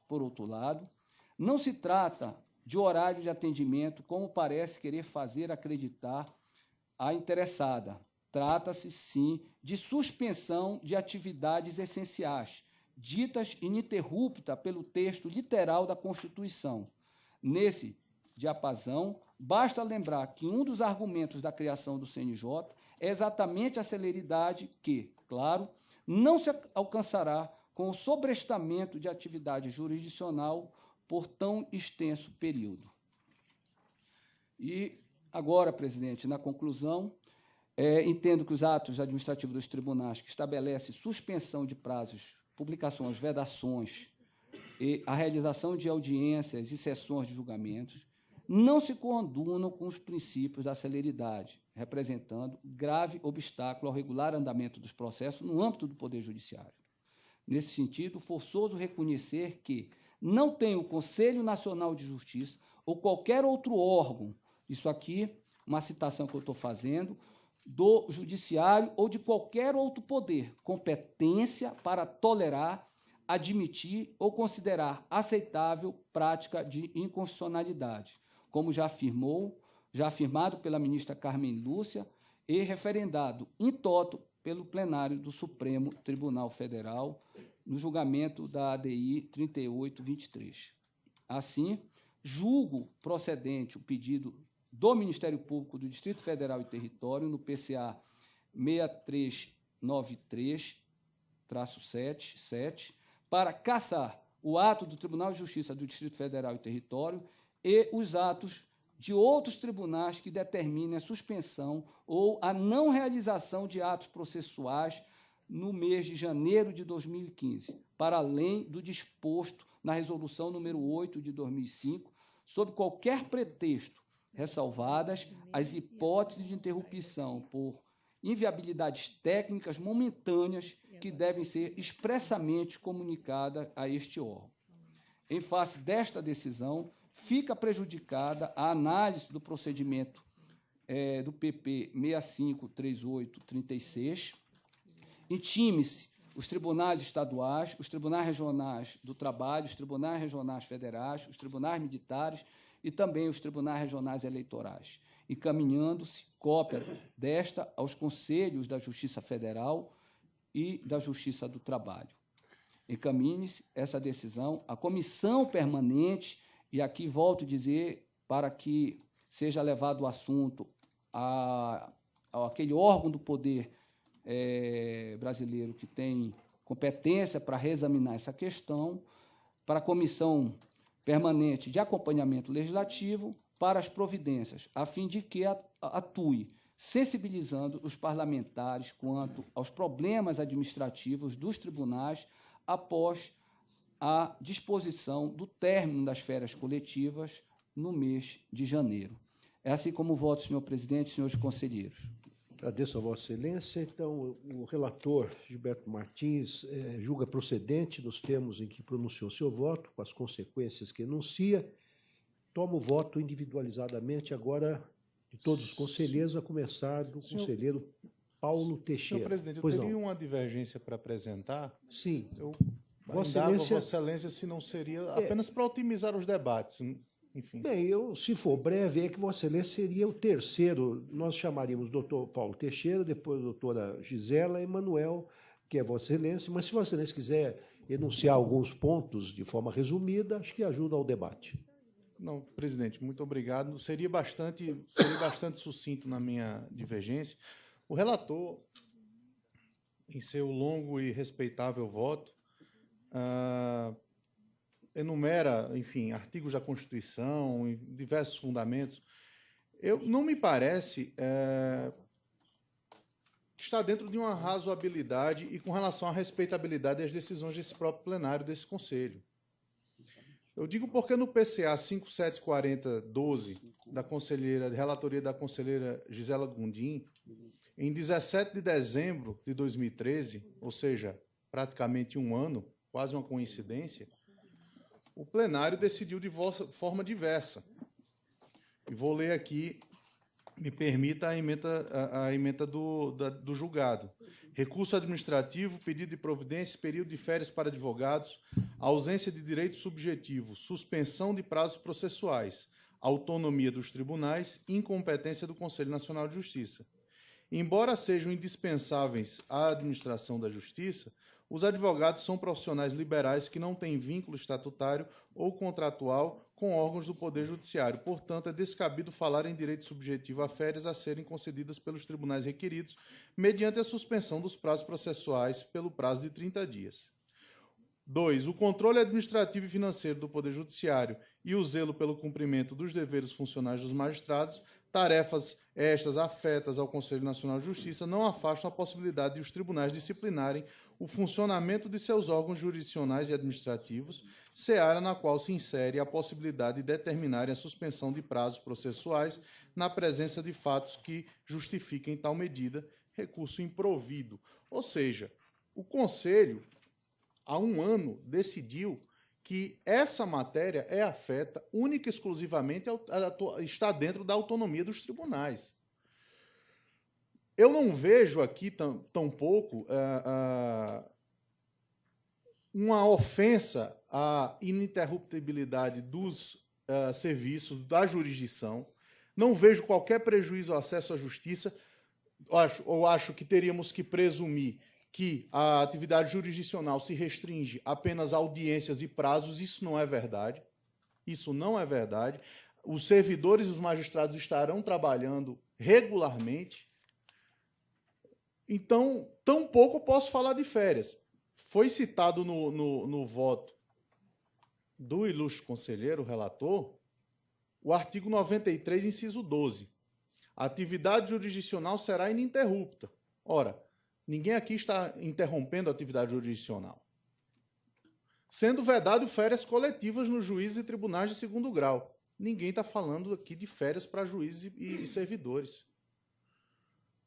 Por outro lado, não se trata de horário de atendimento, como parece querer fazer acreditar a interessada. Trata-se, sim, de suspensão de atividades essenciais, ditas ininterrupta pelo texto literal da Constituição. Nesse diapasão, basta lembrar que um dos argumentos da criação do CNJ é exatamente a celeridade que, claro, não se alcançará com o sobrestamento de atividade jurisdicional por tão extenso período. E agora, presidente, na conclusão, entendo que os atos administrativos dos tribunais que estabelecem suspensão de prazos, publicações, vedações e a realização de audiências e sessões de julgamentos não se coadunam com os princípios da celeridade, representando grave obstáculo ao regular andamento dos processos no âmbito do Poder Judiciário. Nesse sentido, forçoso reconhecer que não tem o Conselho Nacional de Justiça ou qualquer outro órgão, isso aqui, uma citação que eu estou fazendo, do Judiciário ou de qualquer outro poder, competência para tolerar, admitir ou considerar aceitável prática de inconstitucionalidade, como já afirmado pela ministra Carmen Lúcia e referendado in toto pelo plenário do Supremo Tribunal Federal no julgamento da ADI 3823. Assim, julgo procedente o pedido do Ministério Público do Distrito Federal e Território, no PCA 6393-7, para cassar o ato do Tribunal de Justiça do Distrito Federal e Território e os atos de outros tribunais que determinem a suspensão ou a não realização de atos processuais no mês de janeiro de 2015, para além do disposto na Resolução número 8 de 2005, sob qualquer pretexto, ressalvadas as hipóteses de interrupção por inviabilidades técnicas momentâneas que devem ser expressamente comunicadas a este órgão. Em face desta decisão, fica prejudicada a análise do procedimento do PP 653836. Intime-se os tribunais estaduais, os tribunais regionais do trabalho, os tribunais regionais federais, os tribunais militares e também os tribunais regionais eleitorais, encaminhando-se cópia desta aos Conselhos da Justiça Federal e da Justiça do Trabalho. Encaminhe-se essa decisão à comissão permanente, e aqui volto a dizer, para que seja levado o assunto àquele órgão do poder brasileiro que tem competência para reexaminar essa questão, para a comissão permanente de acompanhamento legislativo, para as providências, a fim de que atue, sensibilizando os parlamentares quanto aos problemas administrativos dos tribunais após a disposição do término das férias coletivas no mês de janeiro. É assim como voto, senhor presidente e senhores conselheiros. Agradeço a Vossa Excelência. Então, o relator Gilberto Martins julga procedente nos termos em que pronunciou seu voto, com as consequências que enuncia. Toma o voto individualizadamente agora de todos os conselheiros, a começar do conselheiro Paulo Teixeira. Senhor presidente, eu teria uma divergência para apresentar. Sim. Eu Vossa indagava Excelência, Vossa Excelência se não seria apenas para otimizar os debates. Enfim. Bem, se for breve, é que Vossa Excelência seria o terceiro. Nós chamaríamos o doutor Paulo Teixeira, depois a doutora Gisela Emanuel, que é Vossa Excelência, mas se Vossa Excelência quiser enunciar alguns pontos de forma resumida, acho que ajuda ao debate. Não, presidente, muito obrigado. Seria bastante sucinto na minha divergência. O relator em seu longo e respeitável voto, enumera, enfim, artigos da Constituição, diversos fundamentos. Não me parece que está dentro de uma razoabilidade e com relação à respeitabilidade das decisões desse próprio plenário, desse Conselho. Eu digo porque no PCA 5740-12, da relatoria da conselheira Gisela Gondim, em 17 de dezembro de 2013, ou seja, praticamente um ano, quase uma coincidência, o plenário decidiu de forma diversa. E vou ler aqui, me permita a ementa do julgado. Recurso administrativo, pedido de providência, período de férias para advogados, ausência de direito subjetivo, suspensão de prazos processuais, autonomia dos tribunais, incompetência do Conselho Nacional de Justiça. Embora sejam indispensáveis à administração da Justiça, os advogados são profissionais liberais que não têm vínculo estatutário ou contratual com órgãos do Poder Judiciário. Portanto, é descabido falar em direito subjetivo a férias a serem concedidas pelos tribunais requeridos mediante a suspensão dos prazos processuais pelo prazo de 30 dias. 2. O controle administrativo e financeiro do Poder Judiciário e o zelo pelo cumprimento dos deveres funcionais dos magistrados, tarefas estas afetas ao Conselho Nacional de Justiça, não afastam a possibilidade de os tribunais disciplinarem o funcionamento de seus órgãos jurisdicionais e administrativos, seara na qual se insere a possibilidade de determinarem a suspensão de prazos processuais na presença de fatos que justifiquem tal medida, recurso improvido. Ou seja, o Conselho, há um ano, decidiu que essa matéria é afeta única e exclusivamente, está dentro da autonomia dos tribunais. Eu não vejo aqui tampouco uma ofensa à ininterruptibilidade dos serviços da jurisdição, não vejo qualquer prejuízo ao acesso à justiça. Eu acho que teríamos que presumir que a atividade jurisdicional se restringe apenas a audiências e prazos. Isso não é verdade. Isso não é verdade. Os servidores e os magistrados estarão trabalhando regularmente. Então, tampouco posso falar de férias. Foi citado no voto do ilustre conselheiro, relator, o artigo 93, inciso 12. A atividade jurisdicional será ininterrupta. Ora, ninguém aqui está interrompendo a atividade jurisdicional. Sendo vedado férias coletivas nos juízes e tribunais de segundo grau. Ninguém está falando aqui de férias para juízes e servidores.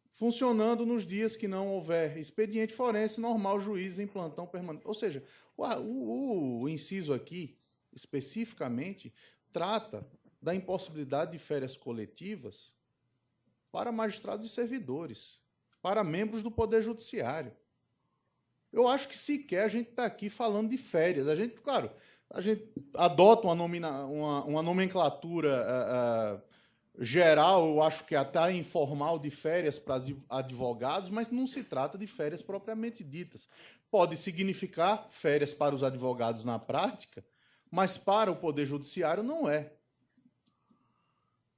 Funcionando nos dias que não houver expediente forense normal, juízes em plantão permanente. Ou seja, o inciso aqui, especificamente, trata da impossibilidade de férias coletivas para magistrados e servidores, para membros do Poder Judiciário. Eu acho que sequer a gente está aqui falando de férias. A gente, claro, a gente adota uma nomenclatura geral, eu acho que até informal, de férias para advogados, mas não se trata de férias propriamente ditas. Pode significar férias para os advogados na prática, mas para o Poder Judiciário não é.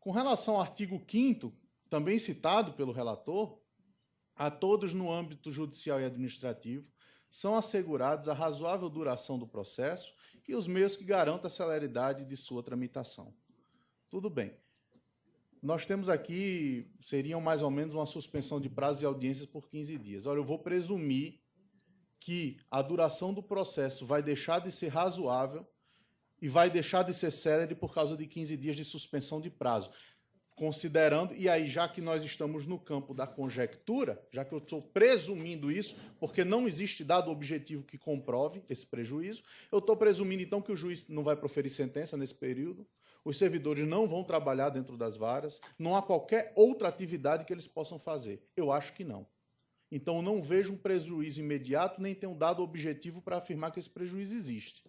Com relação ao artigo 5º, também citado pelo relator, a todos no âmbito judicial e administrativo são assegurados a razoável duração do processo e os meios que garantam a celeridade de sua tramitação. Tudo bem. Nós temos aqui, seriam mais ou menos uma suspensão de prazos e audiências por 15 dias. Olha, eu vou presumir que a duração do processo vai deixar de ser razoável e vai deixar de ser célere por causa de 15 dias de suspensão de prazo. Considerando, e aí, já que nós estamos no campo da conjectura, já que eu estou presumindo isso, porque não existe dado objetivo que comprove esse prejuízo, eu estou presumindo, então, que o juiz não vai proferir sentença nesse período, os servidores não vão trabalhar dentro das varas, não há qualquer outra atividade que eles possam fazer. Eu acho que não. Então, eu não vejo um prejuízo imediato, nem tenho dado objetivo para afirmar que esse prejuízo existe.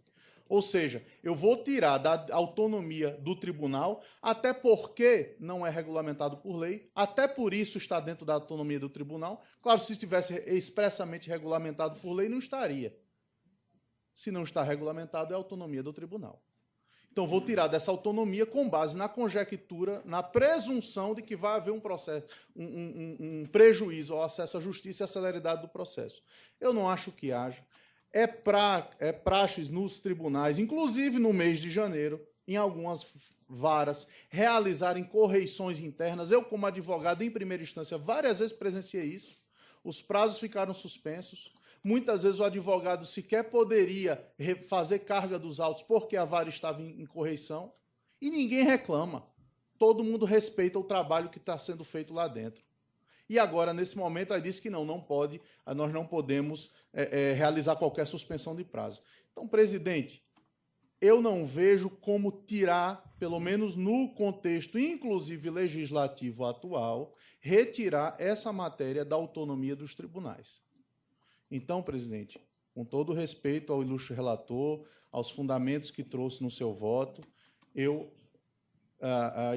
Ou seja, eu vou tirar da autonomia do tribunal, até porque não é regulamentado por lei, até por isso está dentro da autonomia do tribunal. Claro, se estivesse expressamente regulamentado por lei, não estaria. Se não está regulamentado, é a autonomia do tribunal. Então, Então, vou tirar dessa autonomia com base na conjectura, na presunção de que vai haver um processo, um prejuízo ao acesso à justiça e à celeridade do processo. Eu não acho que haja. É praxes nos tribunais, inclusive no mês de janeiro, em algumas varas, realizarem correições internas. Eu, como advogado, em primeira instância, várias vezes presenciei isso. Os prazos ficaram suspensos. Muitas vezes o advogado sequer poderia fazer carga dos autos porque a vara estava em correição. E ninguém reclama. Todo mundo respeita o trabalho que está sendo feito lá dentro. E agora, nesse momento, aí disse que não pode, nós não podemos realizar qualquer suspensão de prazo. Então, presidente, eu não vejo como tirar, pelo menos no contexto, inclusive legislativo atual, retirar essa matéria da autonomia dos tribunais. Então, presidente, com todo respeito ao ilustre relator, aos fundamentos que trouxe no seu voto, eu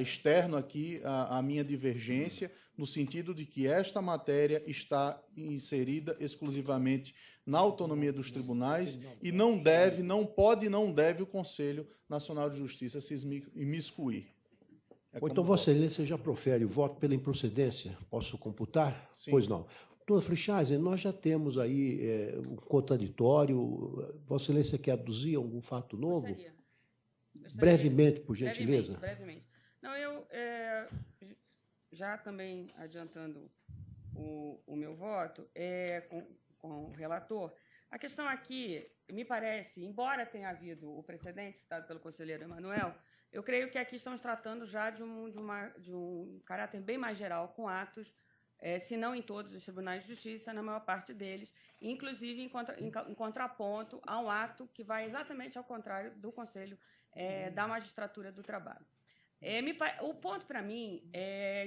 externo aqui a minha divergência, no sentido de que esta matéria está inserida exclusivamente na autonomia dos tribunais e não deve, não pode e não deve o Conselho Nacional de Justiça se imiscuir. Ou então, Vossa Excelência já profere o voto pela improcedência. Posso computar? Sim. Pois não. Doutor Frichaiser, nós já temos aí um contraditório. Vossa Excelência quer aduzir algum fato novo? Gostaria. Brevemente, por gentileza. Brevemente. Não, eu, já também adiantando o meu voto, com o relator, a questão aqui, me parece, embora tenha havido o precedente citado pelo conselheiro Emanuel, eu creio que aqui estamos tratando já de um caráter bem mais geral, com atos, se não em todos os tribunais de justiça, na maior parte deles, inclusive em contraponto a um ato que vai exatamente ao contrário do Conselho da Magistratura do Trabalho. O ponto, para mim,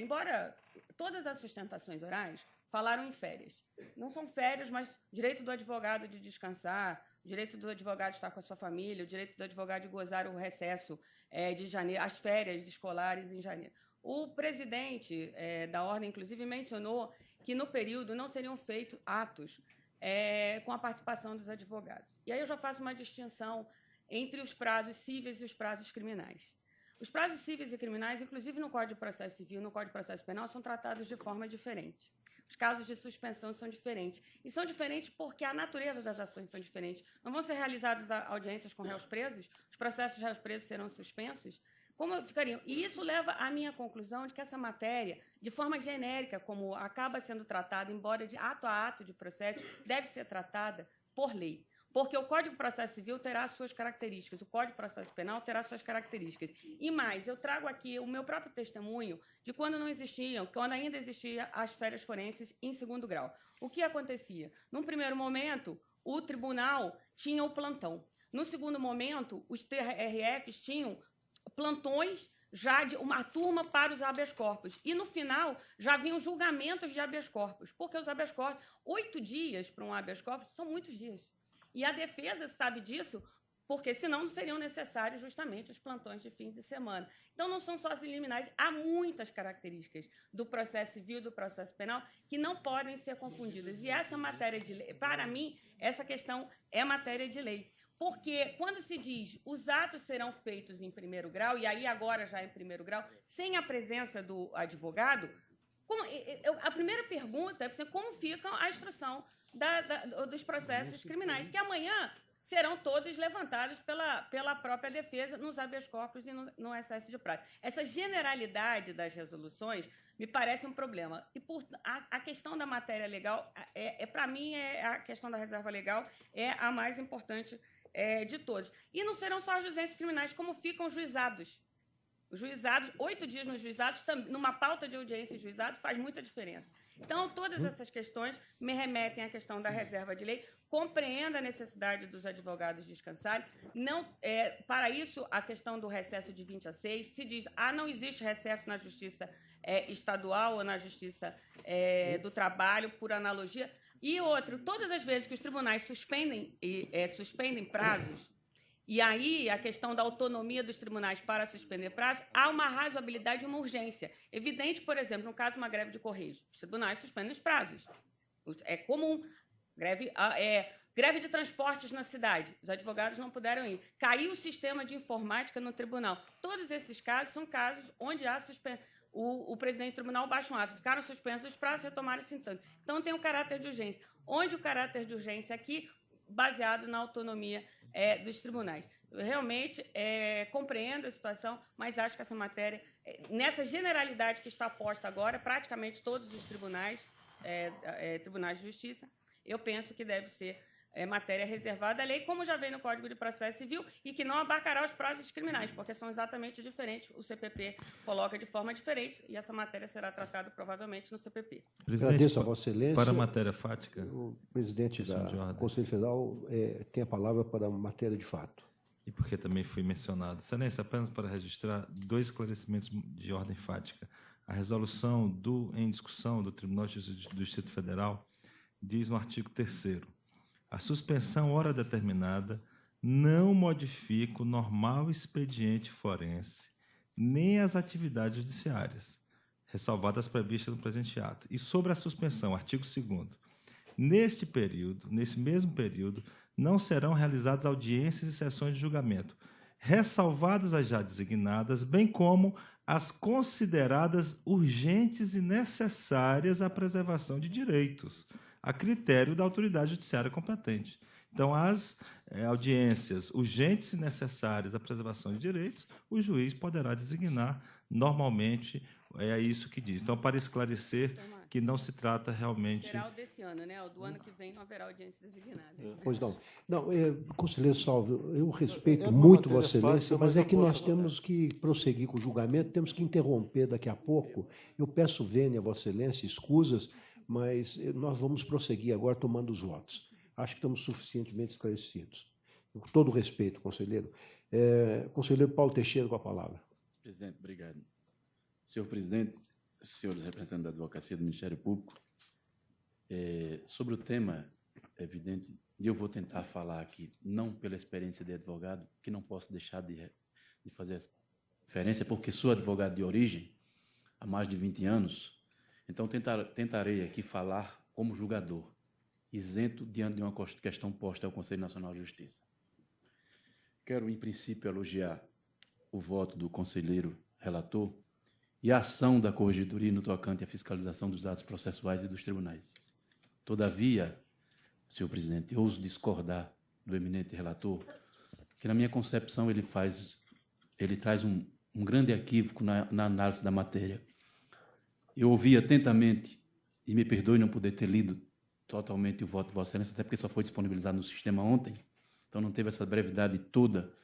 embora todas as sustentações orais falaram em férias. Não são férias, mas direito do advogado de descansar, o direito do advogado de estar com a sua família, o direito do advogado de gozar o recesso de janeiro, as férias escolares em janeiro. O presidente da Ordem, inclusive, mencionou que no período não seriam feitos atos com a participação dos advogados. E aí eu já faço uma distinção entre os prazos cíveis e os prazos criminais. Os prazos cíveis e criminais, inclusive no Código de Processo Civil e no Código de Processo Penal, são tratados de forma diferente. Os casos de suspensão são diferentes. E são diferentes porque a natureza das ações são diferentes. Não vão ser realizadas audiências com réus presos? Os processos de réus presos serão suspensos? Como ficariam? E isso leva à minha conclusão de que essa matéria, de forma genérica, como acaba sendo tratada, embora de ato a ato de processo, deve ser tratada por lei. Porque o Código de Processo Civil terá as suas características, o Código de Processo Penal terá as suas características. E mais, eu trago aqui o meu próprio testemunho de quando não existiam, quando ainda existiam as férias forenses em segundo grau. O que acontecia? Num primeiro momento, o tribunal tinha o plantão. No segundo momento, os TRFs tinham plantões já de uma turma para os habeas corpus. E, no final, já vinham julgamentos de habeas corpus. Porque os habeas corpus, 8 dias para um habeas corpus, são muitos dias. E a defesa sabe disso, porque senão não seriam necessários justamente os plantões de fim de semana. Então, não são só as liminares, há muitas características do processo civil e do processo penal que não podem ser confundidas. E essa matéria de lei, para mim, essa questão é matéria de lei. Porque quando se diz os atos serão feitos em primeiro grau, e aí agora já em primeiro grau, sem a presença do advogado, a primeira pergunta é como fica a instrução dos processos criminais, que amanhã serão todos levantados pela própria defesa nos habeas corpus e no excesso de prazo. Essa generalidade das resoluções me parece um problema. E a questão da matéria legal, para mim, a questão da reserva legal é a mais importante de todas. E não serão só as juizâncias criminais, como ficam os juizados. Os juizados, 8 dias nos juizados, numa pauta de audiência de juizado, faz muita diferença. Então, todas essas questões me remetem à questão da reserva de lei. Compreendo a necessidade dos advogados descansarem. Para isso, a questão do recesso de 20 a 6, se diz, não existe recesso na justiça estadual ou na justiça do trabalho, por analogia. E outro, todas as vezes que os tribunais suspendem prazos, e aí a questão da autonomia dos tribunais para suspender prazos, há uma razoabilidade e uma urgência. Evidente, por exemplo, no caso de uma greve de Correios, os tribunais suspendem os prazos. É comum. Greve de transportes na cidade. Os advogados não puderam ir. Caiu o sistema de informática no tribunal. Todos esses casos são casos onde há o presidente do tribunal baixa um ato. Ficaram suspensos os prazos, retomaram-se em tanto. Então, tem o caráter de urgência. Onde o caráter de urgência aqui, baseado na autonomia dos tribunais. Eu realmente compreendo a situação, mas acho que essa matéria, nessa generalidade que está posta agora, praticamente todos os tribunais, tribunais de justiça, eu penso que deve ser matéria reservada à lei, como já vem no Código de Processo Civil, e que não abarcará os prazos criminais, porque são exatamente diferentes. O CPP coloca de forma diferente e essa matéria será tratada provavelmente no CPP. Agradeço a Vossa Excelência. Para a matéria fática, o presidente do Conselho Federal tem a palavra para a matéria de fato. E porque também foi mencionado. Excelência, apenas para registrar 2 esclarecimentos de ordem fática. A resolução em discussão do Tribunal de Justiça do Distrito Federal diz no artigo 3º: a suspensão hora determinada não modifica o normal expediente forense nem as atividades judiciárias, ressalvadas previstas no presente ato. E sobre a suspensão, artigo 2º, nesse mesmo período, não serão realizadas audiências e sessões de julgamento, ressalvadas as já designadas, bem como as consideradas urgentes e necessárias à preservação de direitos, a critério da autoridade judiciária competente. Então, as audiências urgentes e necessárias à preservação de direitos, o juiz poderá designar normalmente, é isso que diz. Então, para esclarecer que não se trata realmente... Será o desse ano, né? O do ano que vem não haverá audiência designada. Pois não. Não, conselheiro Salvo, eu respeito muito Vossa Excelência, mas é que nós temos que prosseguir com o julgamento, temos que interromper daqui a pouco. Eu peço vênia a Vossa Excelência, escusas, mas nós vamos prosseguir agora tomando os votos. Acho que estamos suficientemente esclarecidos. Com todo o respeito, conselheiro. Conselheiro Paulo Teixeira, com a palavra. Presidente, obrigado. Senhor presidente, senhores representantes da Advocacia do Ministério Público, sobre o tema, é evidente, e eu vou tentar falar aqui, não pela experiência de advogado, que não posso deixar de fazer essa referência, porque sou advogado de origem há mais de 20 anos, então tentarei aqui falar como julgador, isento diante de uma questão posta ao Conselho Nacional de Justiça. Quero, em princípio, elogiar o voto do conselheiro relator e a ação da Corregedoria no tocante à fiscalização dos atos processuais e dos tribunais. Todavia, senhor presidente, eu ouso discordar do eminente relator, que, na minha concepção, ele traz um grande equívoco na análise da matéria. Eu ouvi atentamente, e me perdoe não poder ter lido totalmente o voto de Vossa Excelência, até porque só foi disponibilizado no sistema ontem, então não teve essa brevidade toda,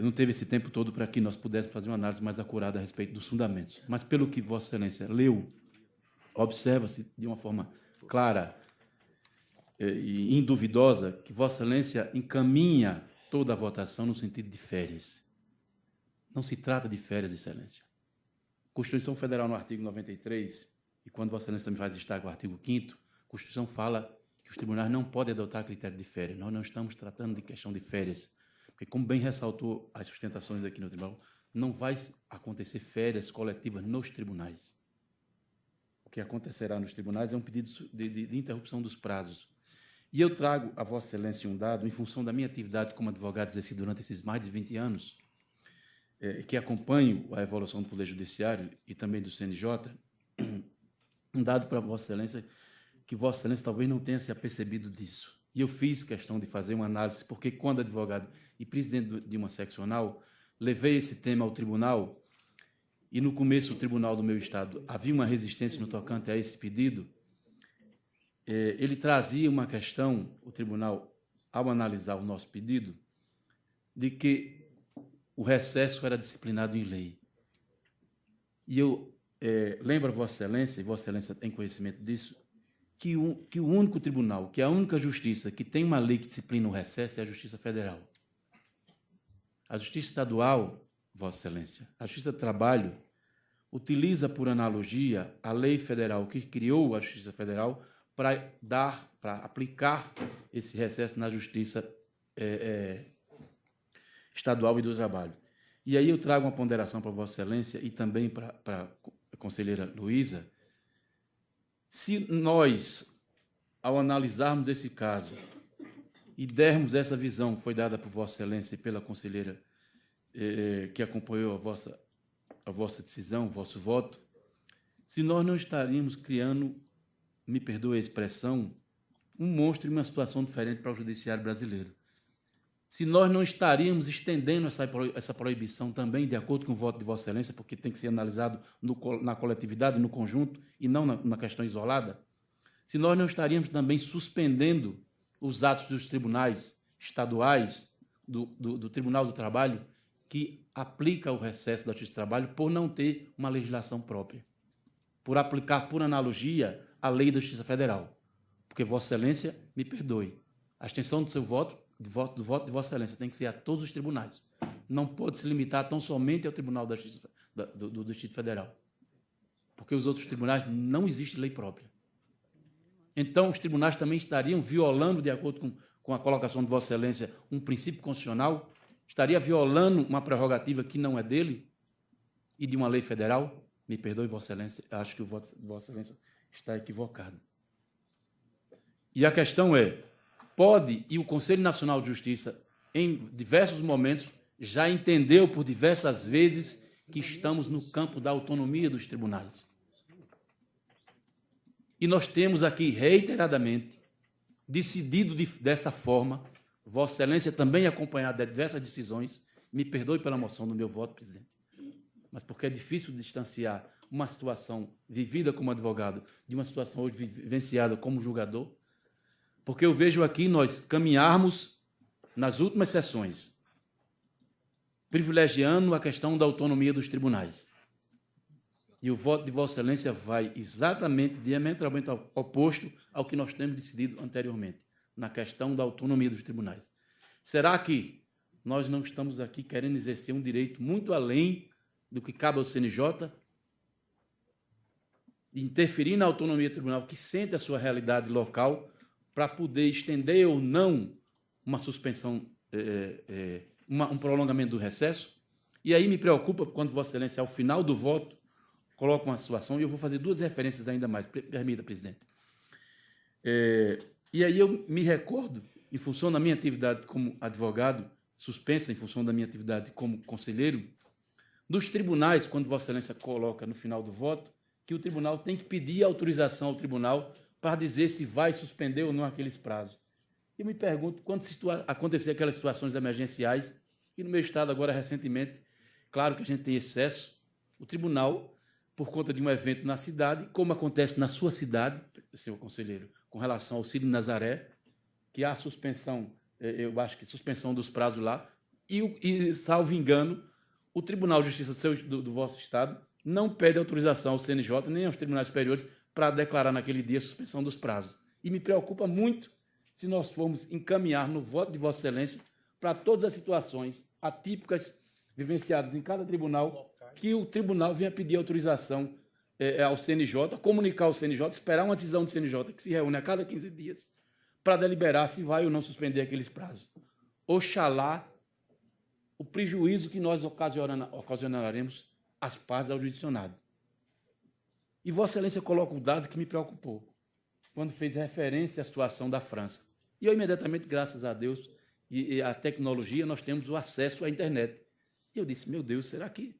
não teve esse tempo todo para que nós pudéssemos fazer uma análise mais acurada a respeito dos fundamentos. Mas, pelo que Vossa Excelência leu, observa-se de uma forma clara e induvidosa que Vossa Excelência encaminha toda a votação no sentido de férias. Não se trata de férias, Excelência. Constituição Federal, no artigo 93, e quando Vossa Excelência também faz destaque o artigo 5º, a Constituição fala que os tribunais não podem adotar critério de férias. Nós não estamos tratando de questão de férias, porque, como bem ressaltou as sustentações aqui no tribunal, não vai acontecer férias coletivas nos tribunais. O que acontecerá nos tribunais é um pedido de interrupção dos prazos. E eu trago a Vossa Excelência um dado, em função da minha atividade como advogado exercido durante esses mais de 20 anos, que acompanho a evolução do Poder Judiciário e também do CNJ, um dado para Vossa Excelência, que Vossa Excelência talvez não tenha se apercebido disso. E eu fiz questão de fazer uma análise, porque quando advogado e presidente de uma seccional, levei esse tema ao tribunal, e no começo o tribunal do meu estado havia uma resistência no tocante a esse pedido, ele trazia uma questão, o tribunal, ao analisar o nosso pedido, de que o recesso era disciplinado em lei. E eu lembro a Vossa Excelência, e Vossa Excelência tem conhecimento disso, que o único tribunal, que a única justiça que tem uma lei que disciplina o recesso é a Justiça Federal. A Justiça Estadual, Vossa Excelência, a Justiça do Trabalho, utiliza, por analogia, a lei federal que criou a Justiça Federal para aplicar esse recesso na Justiça Estadual e do Trabalho. E aí eu trago uma ponderação para Vossa Excelência e também para a conselheira Luísa. Se nós ao analisarmos esse caso e dermos essa visão que foi dada por Vossa Excelência e pela conselheira que acompanhou a vossa decisão, o vosso voto, se nós não estaríamos criando, me perdoe a expressão, um monstro em uma situação diferente para o judiciário brasileiro. Se nós não estaríamos estendendo essa proibição também, de acordo com o voto de Vossa Excelência, porque tem que ser analisado na coletividade, no conjunto, e não na questão isolada, se nós não estaríamos também suspendendo os atos dos tribunais estaduais, do Tribunal do Trabalho, que aplica o recesso da Justiça do Trabalho por não ter uma legislação própria, por aplicar, por analogia, a lei da Justiça Federal. Porque Vossa Excelência, me perdoe, a extensão do seu voto, do voto de Vossa Excelência, tem que ser a todos os tribunais. Não pode se limitar tão somente ao Tribunal da Justiça, do Distrito Federal. Porque os outros tribunais não existe lei própria. Então, os tribunais também estariam violando, de acordo com a colocação de Vossa Excelência, um princípio constitucional, estaria violando uma prerrogativa que não é dele e de uma lei federal. Me perdoe, Vossa Excelência, acho que o voto de Vossa Excelência está equivocado. E a questão é, pode, e o Conselho Nacional de Justiça, em diversos momentos, já entendeu por diversas vezes que estamos no campo da autonomia dos tribunais. E nós temos aqui, reiteradamente, decidido dessa forma, Vossa Excelência também acompanhada de diversas decisões, me perdoe pela moção do meu voto, presidente, mas porque é difícil distanciar uma situação vivida como advogado de uma situação hoje vivenciada como julgador, porque eu vejo aqui nós caminharmos nas últimas sessões, privilegiando a questão da autonomia dos tribunais. E o voto de Vossa Excelência vai exatamente, diametralmente oposto ao que nós temos decidido anteriormente, na questão da autonomia dos tribunais. Será que nós não estamos aqui querendo exercer um direito muito além do que cabe ao CNJ, interferir na autonomia do tribunal, que sente a sua realidade local, para poder estender ou não uma suspensão, um prolongamento do recesso? E aí me preocupa quando Vossa Excelência, ao final do voto, coloca uma situação, e eu vou fazer duas referências ainda mais, permita, presidente. E aí eu me recordo, em função da minha atividade como advogado, suspensa em função da minha atividade como conselheiro, dos tribunais, quando Vossa Excelência coloca no final do voto, que o tribunal tem que pedir autorização ao tribunal para dizer se vai suspender ou não aqueles prazos. Eu me pergunto, quando acontecer aquelas situações emergenciais, e no meu estado agora recentemente, claro que a gente tem excesso, o tribunal, por conta de um evento na cidade, como acontece na sua cidade, senhor conselheiro, com relação ao Cine Nazaré, que há suspensão, eu acho que suspensão dos prazos lá, e salvo engano, o Tribunal de Justiça do vosso estado não pede autorização ao CNJ nem aos tribunais superiores para declarar naquele dia a suspensão dos prazos. E me preocupa muito se nós formos encaminhar no voto de Vossa Excelência para todas as situações atípicas vivenciadas em cada tribunal, que o tribunal venha pedir autorização ao CNJ, comunicar ao CNJ, esperar uma decisão do CNJ, que se reúne a cada 15 dias, para deliberar se vai ou não suspender aqueles prazos. Oxalá o prejuízo que nós ocasionaremos às partes ao judicionado. E Vossa Excelência coloca um dado que me preocupou, quando fez referência à situação da França. E eu, imediatamente, graças a Deus e à tecnologia, nós temos o acesso à internet. E eu disse, meu Deus, será que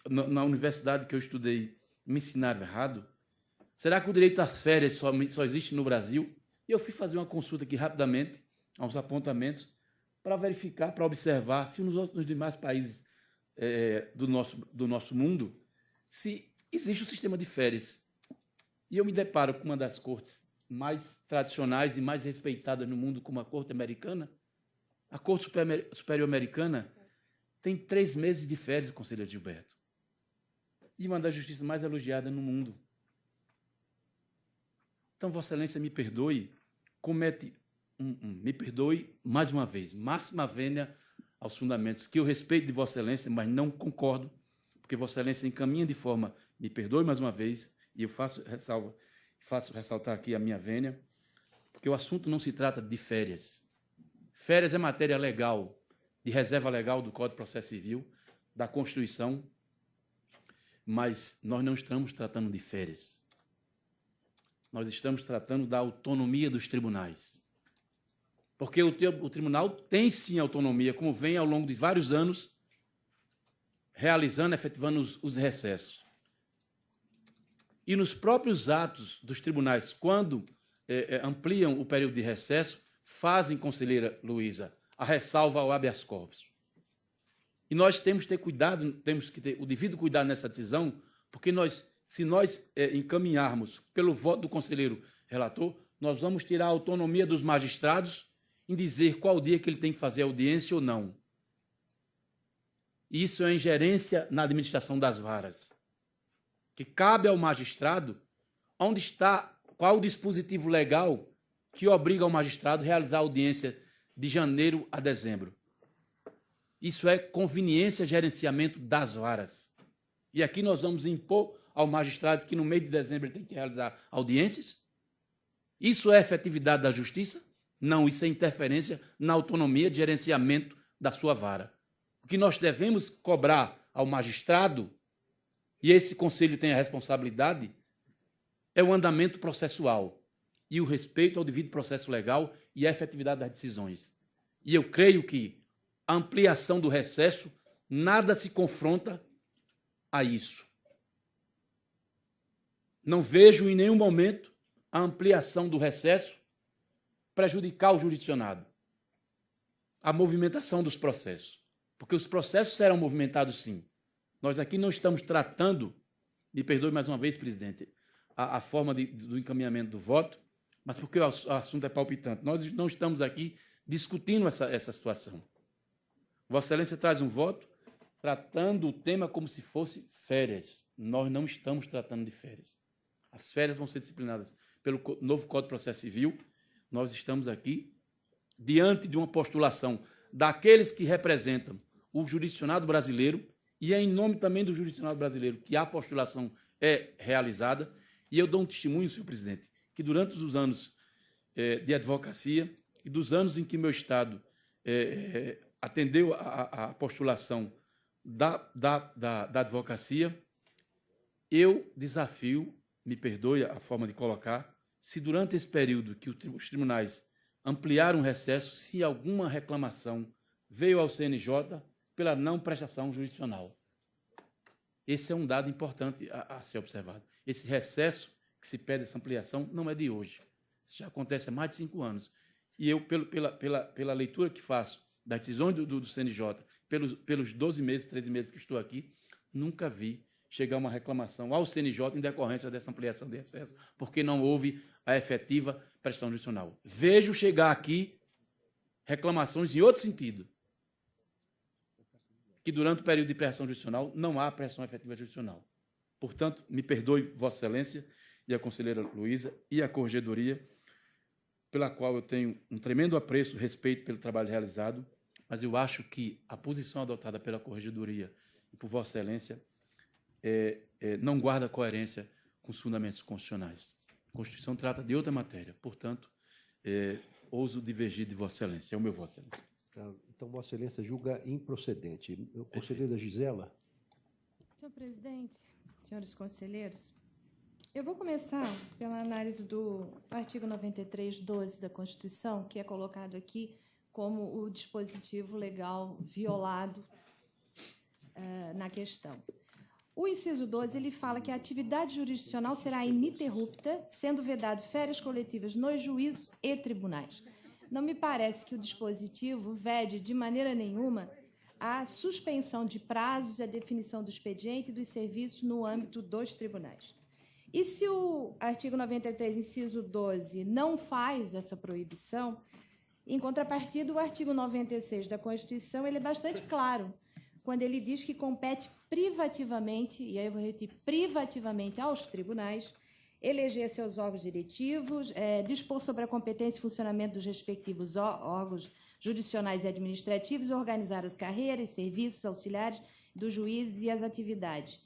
na universidade que eu estudei, me ensinaram errado? Será que o direito às férias só existe no Brasil? E eu fui fazer uma consulta aqui rapidamente, aos apontamentos, para verificar, para observar se nos demais países do nosso mundo, se existe um sistema de férias. E eu me deparo com uma das cortes mais tradicionais e mais respeitadas no mundo, como a Corte Americana. A Corte Superior Americana tem 3 meses de férias, conselheiro Gilberto. E uma das justiças mais elogiadas no mundo. Então, Vossa Excelência, me perdoe, me perdoe mais uma vez, máxima vênia aos fundamentos, que eu respeito de Vossa Excelência, mas não concordo, porque Vossa Excelência encaminha de forma, me perdoe mais uma vez, e eu faço ressaltar aqui a minha vênia, porque o assunto não se trata de férias. Férias é matéria legal, de reserva legal do Código de Processo Civil, da Constituição, mas nós não estamos tratando de férias. nós estamos tratando da autonomia dos tribunais. Porque o tribunal tem, sim, autonomia, como vem ao longo de vários anos, realizando, efetivando os recessos. E nos próprios atos dos tribunais, quando ampliam o período de recesso, fazem, conselheira Luísa, a ressalva ao habeas corpus. E nós temos que ter cuidado, temos que ter o devido cuidado nessa decisão, porque se nós encaminharmos pelo voto do conselheiro relator, nós vamos tirar a autonomia dos magistrados em dizer qual dia que ele tem que fazer audiência ou não. Isso é ingerência na administração das varas, que cabe ao magistrado qual o dispositivo legal que obriga o magistrado a realizar a audiência de janeiro a dezembro. Isso é conveniência, gerenciamento das varas. E aqui nós vamos impor ao magistrado que no mês de dezembro ele tem que realizar audiências? Isso é efetividade da justiça? Não, isso é interferência na autonomia de gerenciamento da sua vara. O que nós devemos cobrar ao magistrado, e esse conselho tem a responsabilidade, é o andamento processual e o respeito ao devido processo legal e a efetividade das decisões. E eu creio que a ampliação do recesso nada se confronta a isso. Não vejo em nenhum momento a ampliação do recesso prejudicar o jurisdicionado, a movimentação dos processos. Porque os processos serão movimentados, sim. Nós aqui não estamos tratando, me perdoe mais uma vez, presidente, a forma do encaminhamento do voto, mas porque o assunto é palpitante. Nós não estamos aqui discutindo essa situação. Vossa Excelência traz um voto tratando o tema como se fosse férias. Nós não estamos tratando de férias. As férias vão ser disciplinadas pelo novo Código de Processo Civil. Nós estamos aqui diante de uma postulação daqueles que representam o jurisdicionado brasileiro, e é em nome também do jurisdicionado brasileiro que a postulação é realizada. E eu dou um testemunho, senhor presidente, que durante os anos de advocacia e dos anos em que meu Estado atendeu a postulação da advocacia, eu desafio, me perdoe a forma de colocar, se durante esse período que os tribunais ampliaram o recesso, se alguma reclamação veio ao CNJ pela não prestação jurisdicional. Esse é um dado importante a ser observado. Esse recesso que se pede essa ampliação não é de hoje. Isso já acontece há mais de 5 anos. E eu, pela leitura que faço das decisões do CNJ, pelos 12 meses, 13 meses que estou aqui, nunca vi chegar uma reclamação ao CNJ em decorrência dessa ampliação de recesso, porque não houve a efetiva prestação jurisdicional. Vejo chegar aqui reclamações em outro sentido, que durante o período de prestação jurisdicional não há prestação efetiva jurisdicional. Portanto, me perdoe, Vossa Excelência, e a conselheira Luísa, e a Corregedoria, pela qual eu tenho um tremendo apreço e respeito pelo trabalho realizado, mas eu acho que a posição adotada pela Corregedoria e por Vossa Excelência não guarda coerência com os fundamentos constitucionais. A Constituição trata de outra matéria, portanto, ouso divergir de Vossa Excelência. É o meu voto, Excelência. Então, Vossa Excelência julga improcedente. Conselheira Gisela. Senhor presidente, senhores conselheiros, eu vou começar pela análise do artigo 93(12) da Constituição, que é colocado aqui como o dispositivo legal violado na questão. O inciso 12, ele fala que a atividade jurisdicional será ininterrupta, sendo vedado férias coletivas nos juízos e tribunais. Não me parece que o dispositivo vede de maneira nenhuma a suspensão de prazos e a definição do expediente e dos serviços no âmbito dos tribunais. E se o artigo 93, inciso 12, não faz essa proibição, em contrapartida, o artigo 96 da Constituição ele é bastante claro, quando ele diz que compete privativamente, e aí eu vou repetir, privativamente aos tribunais, eleger seus órgãos diretivos, dispor sobre a competência e funcionamento dos respectivos órgãos jurisdicionais e administrativos, organizar as carreiras, serviços auxiliares dos juízes e as atividades.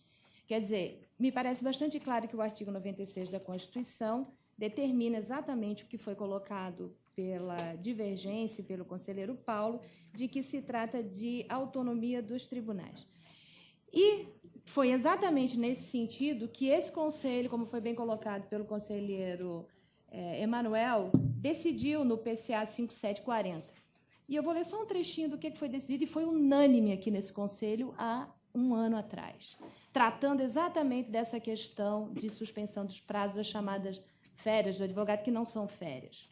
Quer dizer, me parece bastante claro que o artigo 96 da Constituição determina exatamente o que foi colocado pela divergência e pelo conselheiro Paulo, de que se trata de autonomia dos tribunais. E foi exatamente nesse sentido que esse conselho, como foi bem colocado pelo conselheiro Emanuel, decidiu no PCA 5740. E eu vou ler só um trechinho do que foi decidido, e foi unânime aqui nesse conselho há um ano atrás, tratando exatamente dessa questão de suspensão dos prazos das chamadas férias do advogado, que não são férias.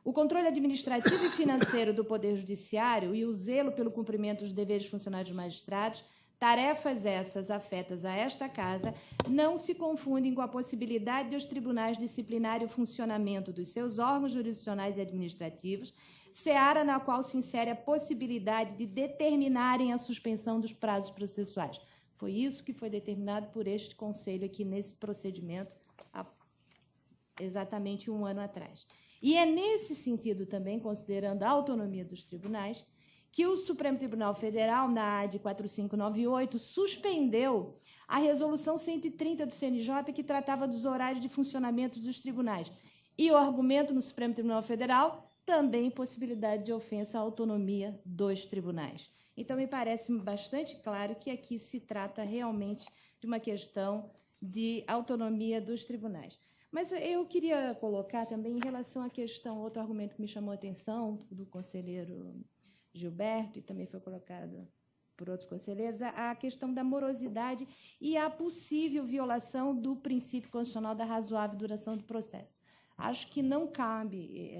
O controle administrativo e financeiro do Poder Judiciário e o zelo pelo cumprimento dos deveres funcionais dos magistrados, tarefas essas afetas a esta Casa, não se confundem com a possibilidade de os tribunais disciplinarem o funcionamento dos seus órgãos jurisdicionais e administrativos, seara na qual se insere a possibilidade de determinarem a suspensão dos prazos processuais. Foi isso que foi determinado por este Conselho aqui nesse procedimento há exatamente um ano atrás. E é nesse sentido também, considerando a autonomia dos tribunais, que o Supremo Tribunal Federal, na AD 4598, suspendeu a Resolução 130 do CNJ, que tratava dos horários de funcionamento dos tribunais. E o argumento no Supremo Tribunal Federal, também possibilidade de ofensa à autonomia dos tribunais. Então, me parece bastante claro que aqui se trata realmente de uma questão de autonomia dos tribunais. Mas eu queria colocar também, em relação à questão, outro argumento que me chamou a atenção, do conselheiro Gilberto, e também foi colocado por outros conselheiros, a questão da morosidade e a possível violação do princípio constitucional da razoável duração do processo. Acho que não cabe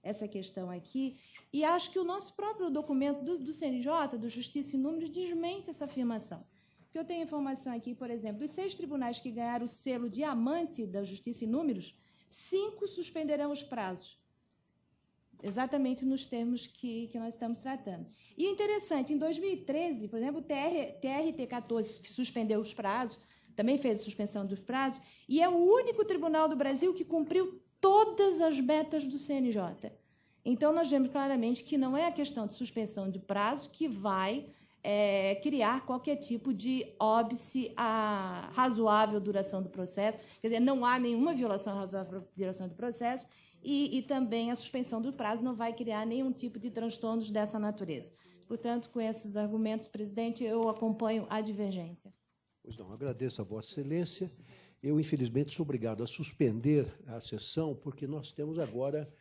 essa questão aqui, e acho que o nosso próprio documento do CNJ, do Justiça e Números, desmente essa afirmação. Porque eu tenho informação aqui, por exemplo, dos 6 tribunais que ganharam o selo diamante da Justiça e Números, 5 suspenderão os prazos, exatamente nos termos que nós estamos tratando. E é interessante, em 2013, por exemplo, o TRT 14, que suspendeu os prazos, também fez a suspensão dos prazos, e é o único tribunal do Brasil que cumpriu todas as metas do CNJ. Então, nós vemos claramente que não é a questão de suspensão de prazo que vai criar qualquer tipo de óbice à razoável duração do processo. Quer dizer, não há nenhuma violação à razoável duração do processo, e também a suspensão do prazo não vai criar nenhum tipo de transtornos dessa natureza. Portanto, com esses argumentos, presidente, eu acompanho a divergência. Pois não, agradeço a Vossa Excelência. Eu, infelizmente, sou obrigado a suspender a sessão, porque nós temos agora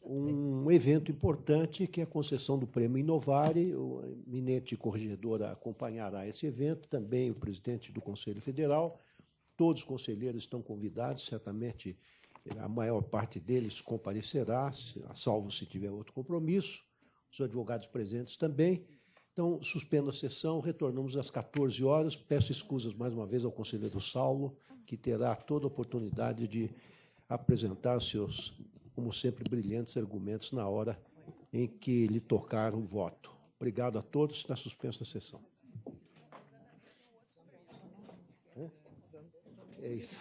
um evento importante, que é a concessão do Prêmio Inovare. O eminente corregedor acompanhará esse evento, também o presidente do Conselho Federal. Todos os conselheiros estão convidados, certamente a maior parte deles comparecerá, salvo se tiver outro compromisso, os advogados presentes também. Então, suspendo a sessão, retornamos às 14 horas. Peço escusas mais uma vez ao conselheiro Saulo, que terá toda a oportunidade de apresentar seus, como sempre, brilhantes argumentos na hora em que lhe tocar o voto. Obrigado a todos. Está suspensa a sessão. É isso.